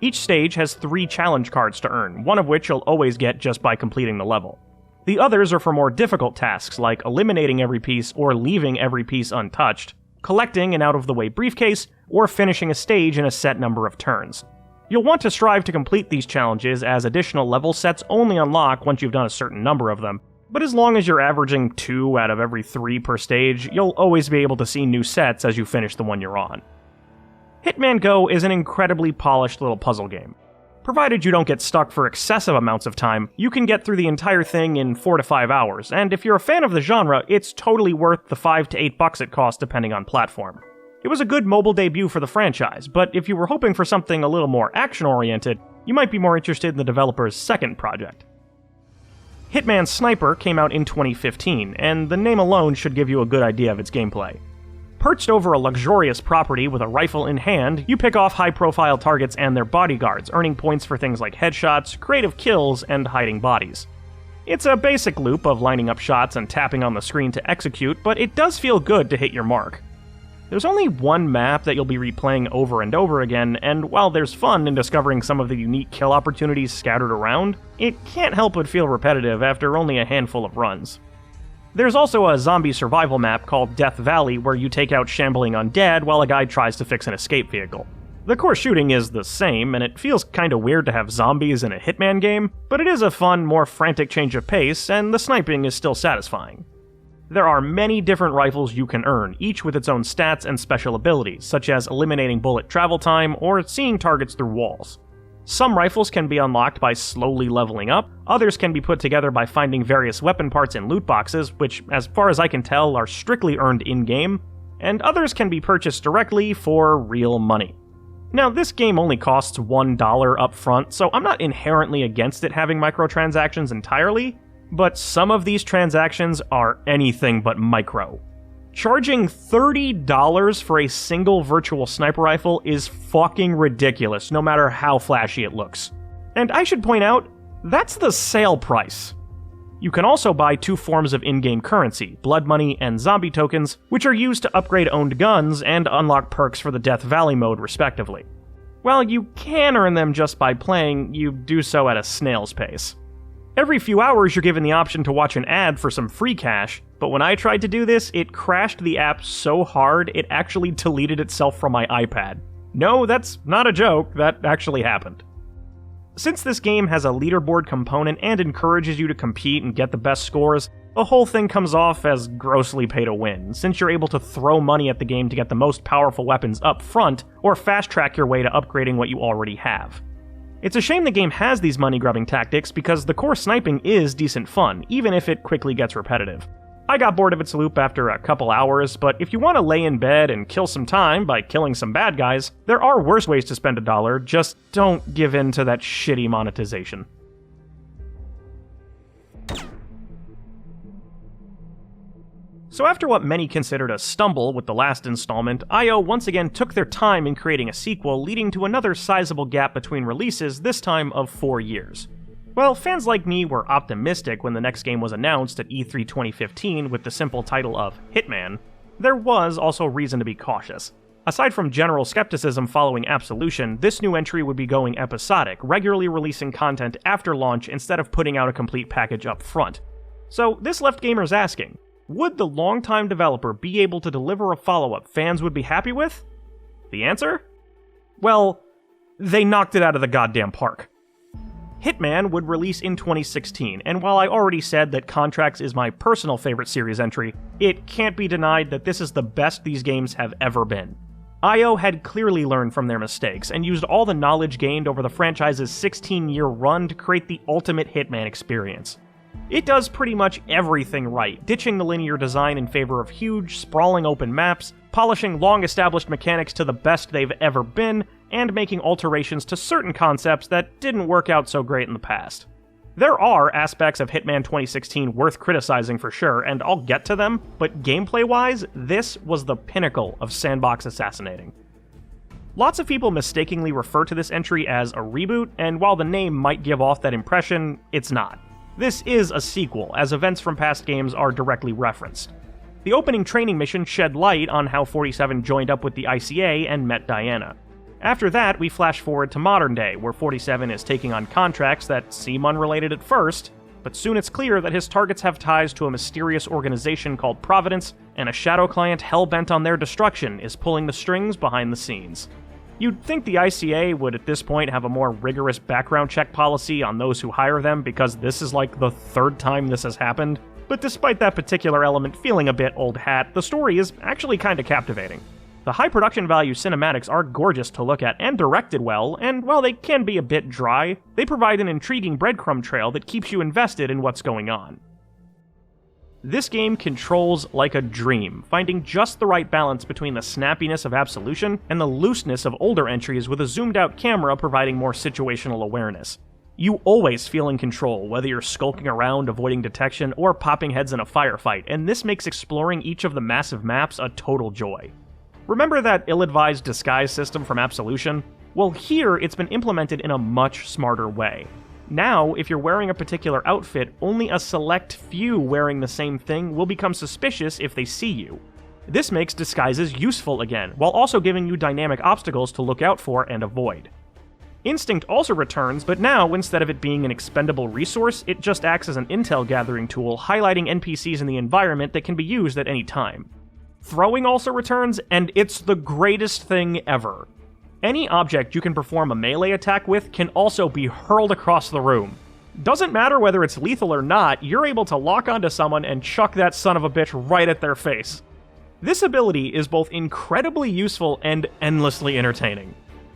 Each stage has 3 challenge cards to earn, one of which you'll always get just by completing the level. The others are for more difficult tasks like eliminating every piece or leaving every piece untouched, collecting an out-of-the-way briefcase, or finishing a stage in a set number of turns. You'll want to strive to complete these challenges as additional level sets only unlock once you've done a certain number of them, but as long as you're averaging 2 out of every 3 per stage, you'll always be able to see new sets as you finish the one you're on. Hitman Go is an incredibly polished little puzzle game. Provided you don't get stuck for excessive amounts of time, you can get through the entire thing in 4 to 5 hours, and if you're a fan of the genre, it's totally worth the $5 to $8 it costs depending on platform. It was a good mobile debut for the franchise, but if you were hoping for something a little more action-oriented, you might be more interested in the developer's second project. Hitman Sniper came out in 2015, and the name alone should give you a good idea of its gameplay. Perched over a luxurious property with a rifle in hand, you pick off high-profile targets and their bodyguards, earning points for things like headshots, creative kills, and hiding bodies. It's a basic loop of lining up shots and tapping on the screen to execute, but it does feel good to hit your mark. There's only one map that you'll be replaying over and over again, and while there's fun in discovering some of the unique kill opportunities scattered around, it can't help but feel repetitive after only a handful of runs. There's also a zombie survival map called Death Valley where you take out shambling undead while a guy tries to fix an escape vehicle. The core shooting is the same, and it feels kinda weird to have zombies in a Hitman game, but it is a fun, more frantic change of pace, and the sniping is still satisfying. There are many different rifles you can earn, each with its own stats and special abilities, such as eliminating bullet travel time or seeing targets through walls. Some rifles can be unlocked by slowly leveling up, others can be put together by finding various weapon parts in loot boxes, which, as far as I can tell, are strictly earned in-game, and others can be purchased directly for real money. Now, this game only costs $1 up front, so I'm not inherently against it having microtransactions entirely, but some of these transactions are anything but micro. Charging $30 for a single virtual sniper rifle is fucking ridiculous, no matter how flashy it looks. And I should point out, that's the sale price. You can also buy 2 forms of in-game currency, blood money and zombie tokens, which are used to upgrade owned guns and unlock perks for the Death Valley mode respectively. While you can earn them just by playing, you do so at a snail's pace. Every few hours you're given the option to watch an ad for some free cash, but when I tried to do this, it crashed the app so hard it actually deleted itself from my iPad. No, that's not a joke, that actually happened. Since this game has a leaderboard component and encourages you to compete and get the best scores, the whole thing comes off as grossly pay to win, since you're able to throw money at the game to get the most powerful weapons up front, or fast-track your way to upgrading what you already have. It's a shame the game has these money-grubbing tactics because the core sniping is decent fun, even if it quickly gets repetitive. I got bored of its loop after a couple hours, but if you want to lay in bed and kill some time by killing some bad guys, there are worse ways to spend $1, just don't give in to that shitty monetization. So after what many considered a stumble with the last installment, IO once again took their time in creating a sequel, leading to another sizable gap between releases, this time of 4 years. Well, fans like me were optimistic when the next game was announced at E3 2015 with the simple title of Hitman. There was also reason to be cautious. Aside from general skepticism following Absolution, this new entry would be going episodic, regularly releasing content after launch instead of putting out a complete package up front. So this left gamers asking, would the longtime developer be able to deliver a follow-up fans would be happy with? The answer? Well, they knocked it out of the goddamn park. Hitman would release in 2016, and while I already said that Contracts is my personal favorite series entry, it can't be denied that this is the best these games have ever been. IO had clearly learned from their mistakes, and used all the knowledge gained over the franchise's 16-year run to create the ultimate Hitman experience. It does pretty much everything right, ditching the linear design in favor of huge, sprawling open maps, polishing long-established mechanics to the best they've ever been, and making alterations to certain concepts that didn't work out so great in the past. There are aspects of Hitman 2016 worth criticizing for sure, and I'll get to them, but gameplay-wise, this was the pinnacle of sandbox assassinating. Lots of people mistakenly refer to this entry as a reboot, and while the name might give off that impression, it's not. This is a sequel, as events from past games are directly referenced. The opening training mission shed light on how 47 joined up with the ICA and met Diana. After that, we flash forward to modern day, where 47 is taking on contracts that seem unrelated at first, but soon it's clear that his targets have ties to a mysterious organization called Providence, and a shadow client hell-bent on their destruction is pulling the strings behind the scenes. You'd think the ICA would at this point have a more rigorous background check policy on those who hire them, because this is like the third time this has happened, but despite that particular element feeling a bit old hat, the story is actually kinda captivating. The high production value cinematics are gorgeous to look at and directed well, and while they can be a bit dry, they provide an intriguing breadcrumb trail that keeps you invested in what's going on. This game controls like a dream, finding just the right balance between the snappiness of Absolution and the looseness of older entries with a zoomed-out camera providing more situational awareness. You always feel in control, whether you're skulking around avoiding detection or popping heads in a firefight, and this makes exploring each of the massive maps a total joy. Remember that ill-advised disguise system from Absolution? Well, here it's been implemented in a much smarter way. Now, if you're wearing a particular outfit, only a select few wearing the same thing will become suspicious if they see you. This makes disguises useful again, while also giving you dynamic obstacles to look out for and avoid. Instinct also returns, but now, instead of it being an expendable resource, it just acts as an intel gathering tool, highlighting NPCs in the environment that can be used at any time. Throwing also returns, and it's the greatest thing ever. Any object you can perform a melee attack with can also be hurled across the room. Doesn't matter whether it's lethal or not, you're able to lock onto someone and chuck that son of a bitch right at their face. This ability is both incredibly useful and endlessly entertaining.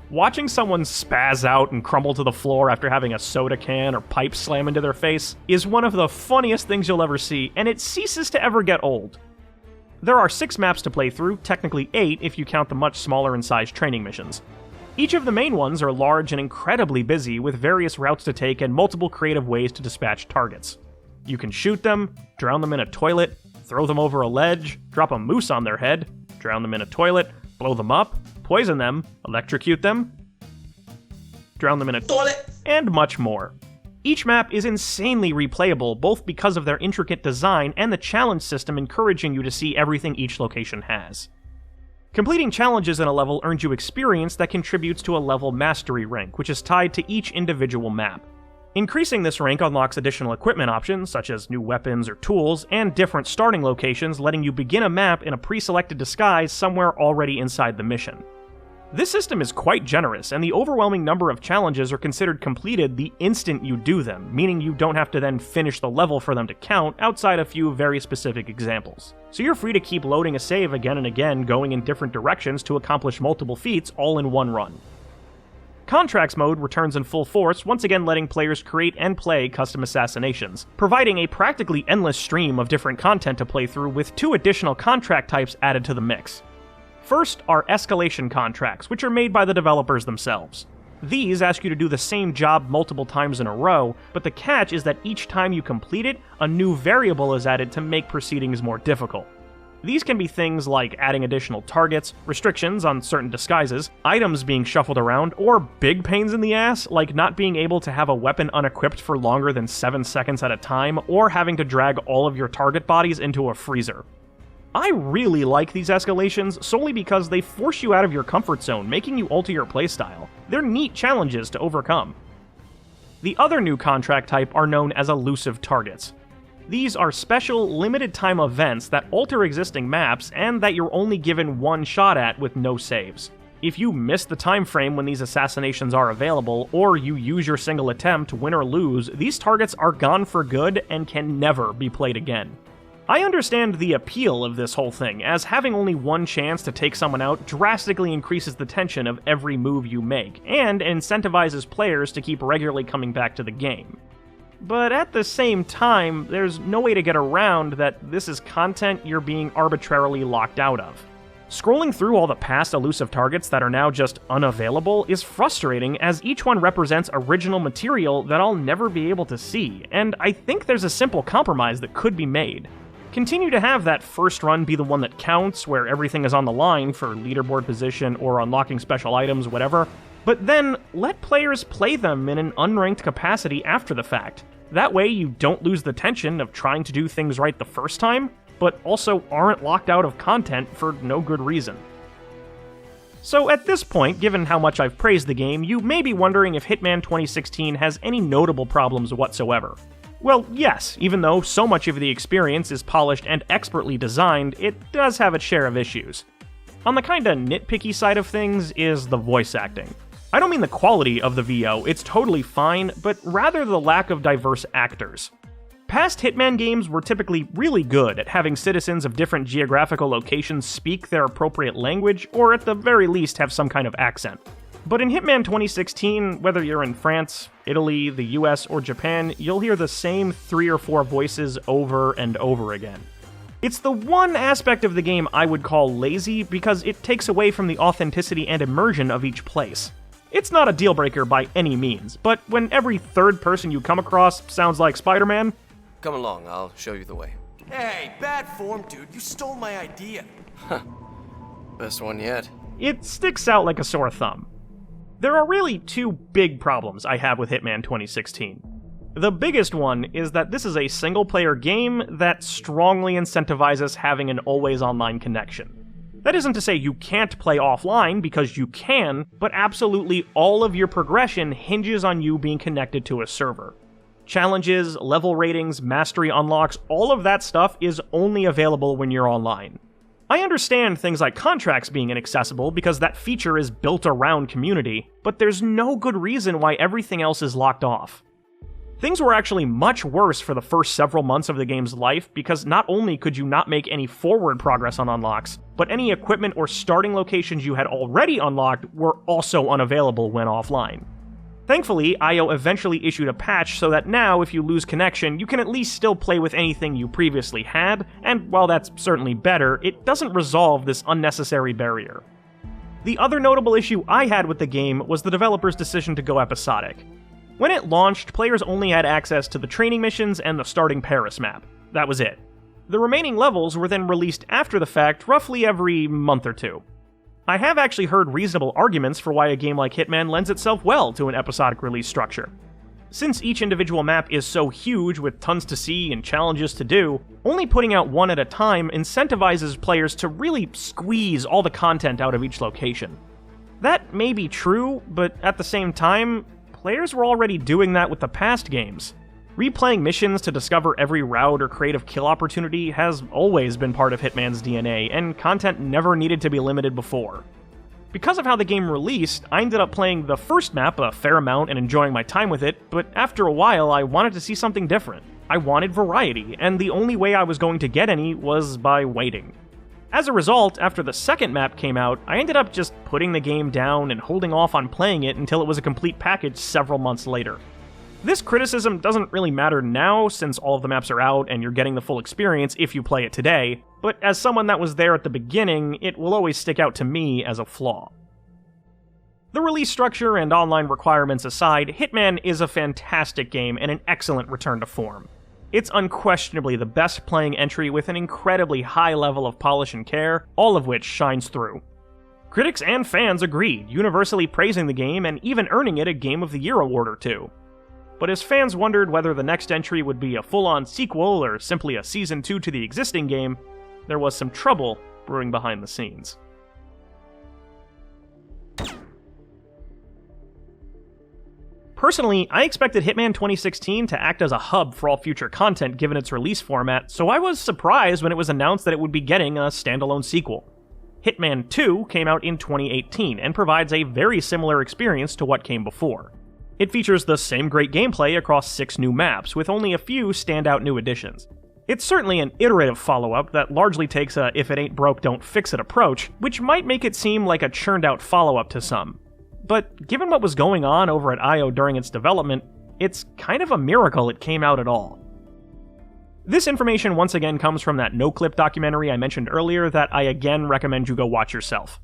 Watching someone spaz out and crumble to the floor after having a soda can or pipe slam into their face is one of the funniest things you'll ever see, and it ceases to ever get old. There are 6 maps to play through, technically 8 if you count the much smaller in size training missions. Each of the main ones are large and incredibly busy, with various routes to take and multiple creative ways to dispatch targets. You can shoot them, drown them in a toilet, throw them over a ledge, drop a moose on their head, drown them in a toilet, blow them up, poison them, electrocute them, drown them in a toilet, and much more. Each map is insanely replayable, both because of their intricate design and the challenge system encouraging you to see everything each location has. Completing challenges in a level earns you experience that contributes to a level mastery rank, which is tied to each individual map. Increasing this rank unlocks additional equipment options, such as new weapons or tools, and different starting locations, letting you begin a map in a pre-selected disguise somewhere already inside the mission. This system is quite generous, and the overwhelming number of challenges are considered completed the instant you do them, meaning you don't have to then finish the level for them to count, outside a few very specific examples. So you're free to keep loading a save again and again, going in different directions to accomplish multiple feats all in one run. Contracts mode returns in full force, once again letting players create and play custom assassinations, providing a practically endless stream of different content to play through with 2 additional contract types added to the mix. First are escalation contracts, which are made by the developers themselves. These ask you to do the same job multiple times in a row, but the catch is that each time you complete it, a new variable is added to make proceedings more difficult. These can be things like adding additional targets, restrictions on certain disguises, items being shuffled around, or big pains in the ass, like not being able to have a weapon unequipped for longer than 7 seconds at a time, or having to drag all of your target bodies into a freezer. I really like these escalations solely because they force you out of your comfort zone, making you alter your playstyle. They're neat challenges to overcome. The other new contract type are known as elusive targets. These are special, limited-time events that alter existing maps and that you're only given one shot at with no saves. If you miss the time frame when these assassinations are available, or you use your single attempt, win or lose, these targets are gone for good and can never be played again. I understand the appeal of this whole thing, as having only one chance to take someone out drastically increases the tension of every move you make, and incentivizes players to keep regularly coming back to the game. But at the same time, there's no way to get around that this is content you're being arbitrarily locked out of. Scrolling through all the past elusive targets that are now just unavailable is frustrating, as each one represents original material that I'll never be able to see, and I think there's a simple compromise that could be made. Continue to have that first run be the one that counts, where everything is on the line for leaderboard position or unlocking special items, whatever, but then let players play them in an unranked capacity after the fact. That way you don't lose the tension of trying to do things right the first time, but also aren't locked out of content for no good reason. So at this point, given how much I've praised the game, you may be wondering if Hitman 2016 has any notable problems whatsoever. Well, yes, even though so much of the experience is polished and expertly designed, it does have its share of issues. On the kinda nitpicky side of things is the voice acting. I don't mean the quality of the VO, it's totally fine, but rather the lack of diverse actors. Past Hitman games were typically really good at having citizens of different geographical locations speak their appropriate language, or at the very least have some kind of accent. But in Hitman 2016, whether you're in France, Italy, the US, or Japan, you'll hear the same 3 or 4 voices over and over again. It's the one aspect of the game I would call lazy because it takes away from the authenticity and immersion of each place. It's not a deal breaker by any means, but when every third person you come across sounds like Spider-Man... Come along, I'll show you the way. Hey, bad form, dude. You stole my idea. Best one yet. It sticks out like a sore thumb. There are really 2 big problems I have with Hitman 2016. The biggest one is that this is a single-player game that strongly incentivizes having an always-online connection. That isn't to say you can't play offline, because you can, but absolutely all of your progression hinges on you being connected to a server. Challenges, level ratings, mastery unlocks, all of that stuff is only available when you're online. I understand things like contracts being inaccessible because that feature is built around community, but there's no good reason why everything else is locked off. Things were actually much worse for the first several months of the game's life because not only could you not make any forward progress on unlocks, but any equipment or starting locations you had already unlocked were also unavailable when offline. Thankfully, IO eventually issued a patch so that now if you lose connection, you can at least still play with anything you previously had, and while that's certainly better, it doesn't resolve this unnecessary barrier. The other notable issue I had with the game was the developer's decision to go episodic. When it launched, players only had access to the training missions and the starting Paris map. That was it. The remaining levels were then released after the fact, roughly every month or 2. I have actually heard reasonable arguments for why a game like Hitman lends itself well to an episodic release structure. Since each individual map is so huge with tons to see and challenges to do, only putting out one at a time incentivizes players to really squeeze all the content out of each location. That may be true, but at the same time, players were already doing that with the past games. Replaying missions to discover every route or creative kill opportunity has always been part of Hitman's DNA, and content never needed to be limited before. Because of how the game released, I ended up playing the first map a fair amount and enjoying my time with it, but after a while I wanted to see something different. I wanted variety, and the only way I was going to get any was by waiting. As a result, after the second map came out, I ended up just putting the game down and holding off on playing it until it was a complete package several months later. This criticism doesn't really matter now since all of the maps are out and you're getting the full experience if you play it today, but as someone that was there at the beginning, it will always stick out to me as a flaw. The release structure and online requirements aside, Hitman is a fantastic game and an excellent return to form. It's unquestionably the best playing entry with an incredibly high level of polish and care, all of which shines through. Critics and fans agreed, universally praising the game and even earning it a Game of the Year award or two. But as fans wondered whether the next entry would be a full-on sequel or simply a Season 2 to the existing game, there was some trouble brewing behind the scenes. Personally, I expected Hitman 2016 to act as a hub for all future content given its release format, so I was surprised when it was announced that it would be getting a standalone sequel. Hitman 2 came out in 2018 and provides a very similar experience to what came before. It features the same great gameplay across 6 new maps, with only a few standout new additions. It's certainly an iterative follow-up that largely takes a if it ain't broke don't fix it approach, which might make it seem like a churned out follow-up to some. But given what was going on over at IO during its development, it's kind of a miracle it came out at all. This information once again comes from that NoClip documentary I mentioned earlier that I again recommend you go watch yourself.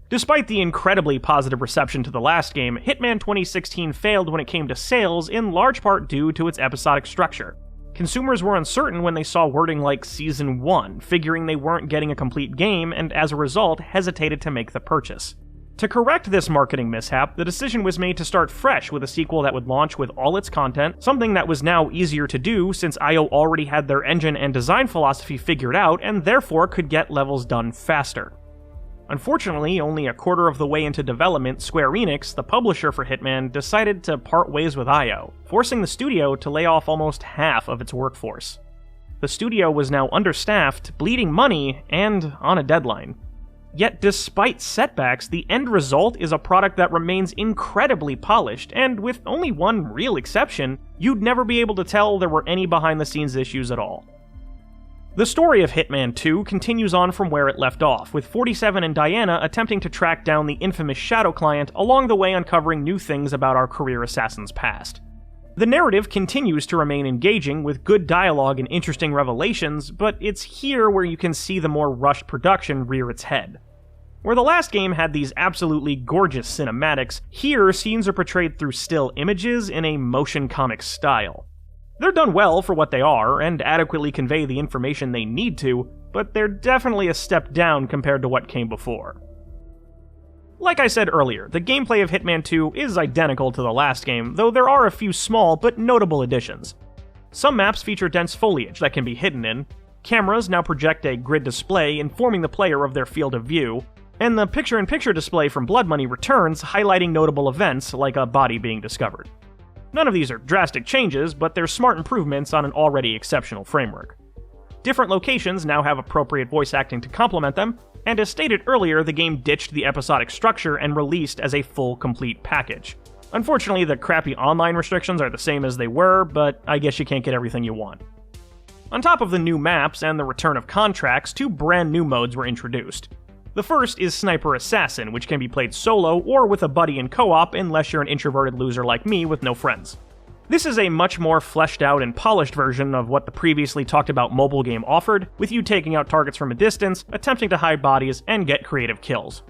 Despite the incredibly positive reception to the last game, Hitman 2016 failed when it came to sales in large part due to its episodic structure. Consumers were uncertain when they saw wording like Season 1, figuring they weren't getting a complete game and as a result hesitated to make the purchase. To correct this marketing mishap, the decision was made to start fresh with a sequel that would launch with all its content, something that was now easier to do since IO already had their engine and design philosophy figured out and therefore could get levels done faster. Unfortunately, only a quarter of the way into development, Square Enix, the publisher for Hitman, decided to part ways with IO, forcing the studio to lay off almost half of its workforce. The studio was now understaffed, bleeding money, and on a deadline. Yet despite setbacks, the end result is a product that remains incredibly polished, and with only one real exception, you'd never be able to tell there were any behind-the-scenes issues at all. The story of Hitman 2 continues on from where it left off, with 47 and Diana attempting to track down the infamous Shadow Client, along the way uncovering new things about our career assassin's past. The narrative continues to remain engaging, with good dialogue and interesting revelations, but it's here where you can see the more rushed production rear its head. Where the last game had these absolutely gorgeous cinematics, here scenes are portrayed through still images in a motion comic style. They're done well for what they are, and adequately convey the information they need to, but they're definitely a step down compared to what came before. Like I said earlier, the gameplay of Hitman 2 is identical to the last game, though there are a few small but notable additions. Some maps feature dense foliage that can be hidden in, cameras now project a grid display informing the player of their field of view, and the picture-in-picture display from Blood Money returns, highlighting notable events like a body being discovered. None of these are drastic changes, but they're smart improvements on an already exceptional framework. Different locations now have appropriate voice acting to complement them, and as stated earlier, the game ditched the episodic structure and released as a full, complete package. Unfortunately, the crappy online restrictions are the same as they were, but I guess you can't get everything you want. On top of the new maps and the return of contracts, 2 brand new modes were introduced. The first is Sniper Assassin, which can be played solo or with a buddy in co-op unless you're an introverted loser like me with no friends. This is a much more fleshed out and polished version of what the previously talked about mobile game offered, with you taking out targets from a distance, attempting to hide bodies, and get creative kills.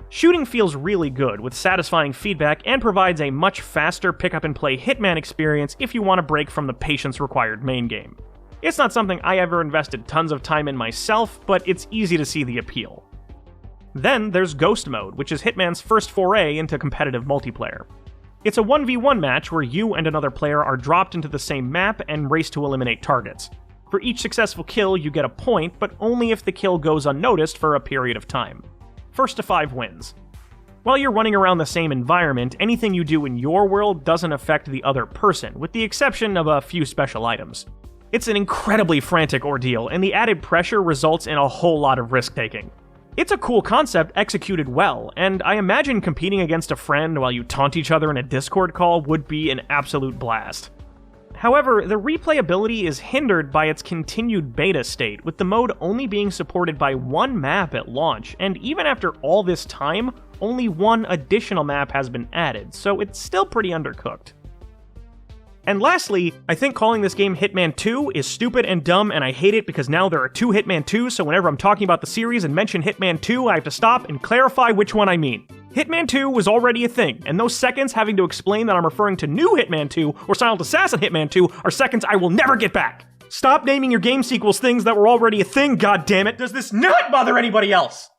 Shooting feels really good, with satisfying feedback, and provides a much faster pick-up-and-play Hitman experience if you want to break from the patience-required main game. It's not something I ever invested tons of time in myself, but it's easy to see the appeal. Then there's Ghost Mode, which is Hitman's first foray into competitive multiplayer. It's a 1v1 match where you and another player are dropped into the same map and race to eliminate targets. For each successful kill, you get a point, but only if the kill goes unnoticed for a period of time. First to 5 wins. While you're running around the same environment, anything you do in your world doesn't affect the other person, with the exception of a few special items. It's an incredibly frantic ordeal, and the added pressure results in a whole lot of risk-taking. It's a cool concept executed well, and I imagine competing against a friend while you taunt each other in a Discord call would be an absolute blast. However, the replayability is hindered by its continued beta state, with the mode only being supported by 1 map at launch, and even after all this time, only 1 additional map has been added, so it's still pretty undercooked. And lastly, I think calling this game Hitman 2 is stupid and dumb, and I hate it because now there are 2 Hitman 2s, so whenever I'm talking about the series and mention Hitman 2, I have to stop and clarify which one I mean. Hitman 2 was already a thing, and those seconds having to explain that I'm referring to new Hitman 2 or Silent Assassin Hitman 2 are seconds I will never get back. Stop naming your game sequels things that were already a thing, goddammit! Does this not bother anybody else?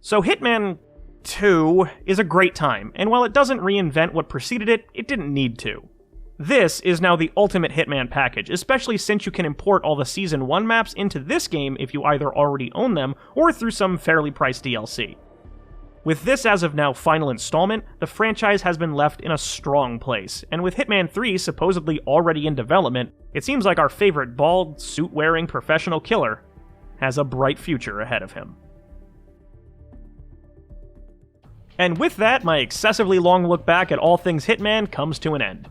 So Hitman 2 is a great time, and while it doesn't reinvent what preceded it, it didn't need to. This is now the ultimate Hitman package, especially since you can import all the Season 1 maps into this game if you either already own them, or through some fairly priced DLC. With this as of now final installment, the franchise has been left in a strong place, and with Hitman 3 supposedly already in development, it seems like our favorite bald, suit-wearing professional killer has a bright future ahead of him. And with that, my excessively long look back at all things Hitman comes to an end.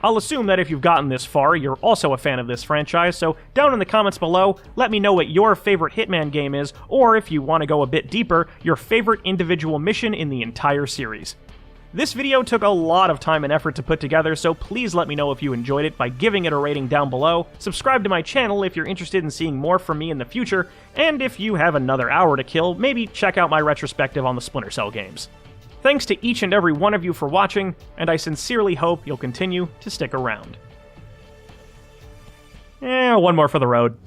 I'll assume that if you've gotten this far, you're also a fan of this franchise, so down in the comments below, let me know what your favorite Hitman game is, or if you want to go a bit deeper, your favorite individual mission in the entire series. This video took a lot of time and effort to put together, so please let me know if you enjoyed it by giving it a rating down below, subscribe to my channel if you're interested in seeing more from me in the future, and if you have another hour to kill, maybe check out my retrospective on the Splinter Cell games. Thanks to each and every one of you for watching, and I sincerely hope you'll continue to stick around. One more for the road.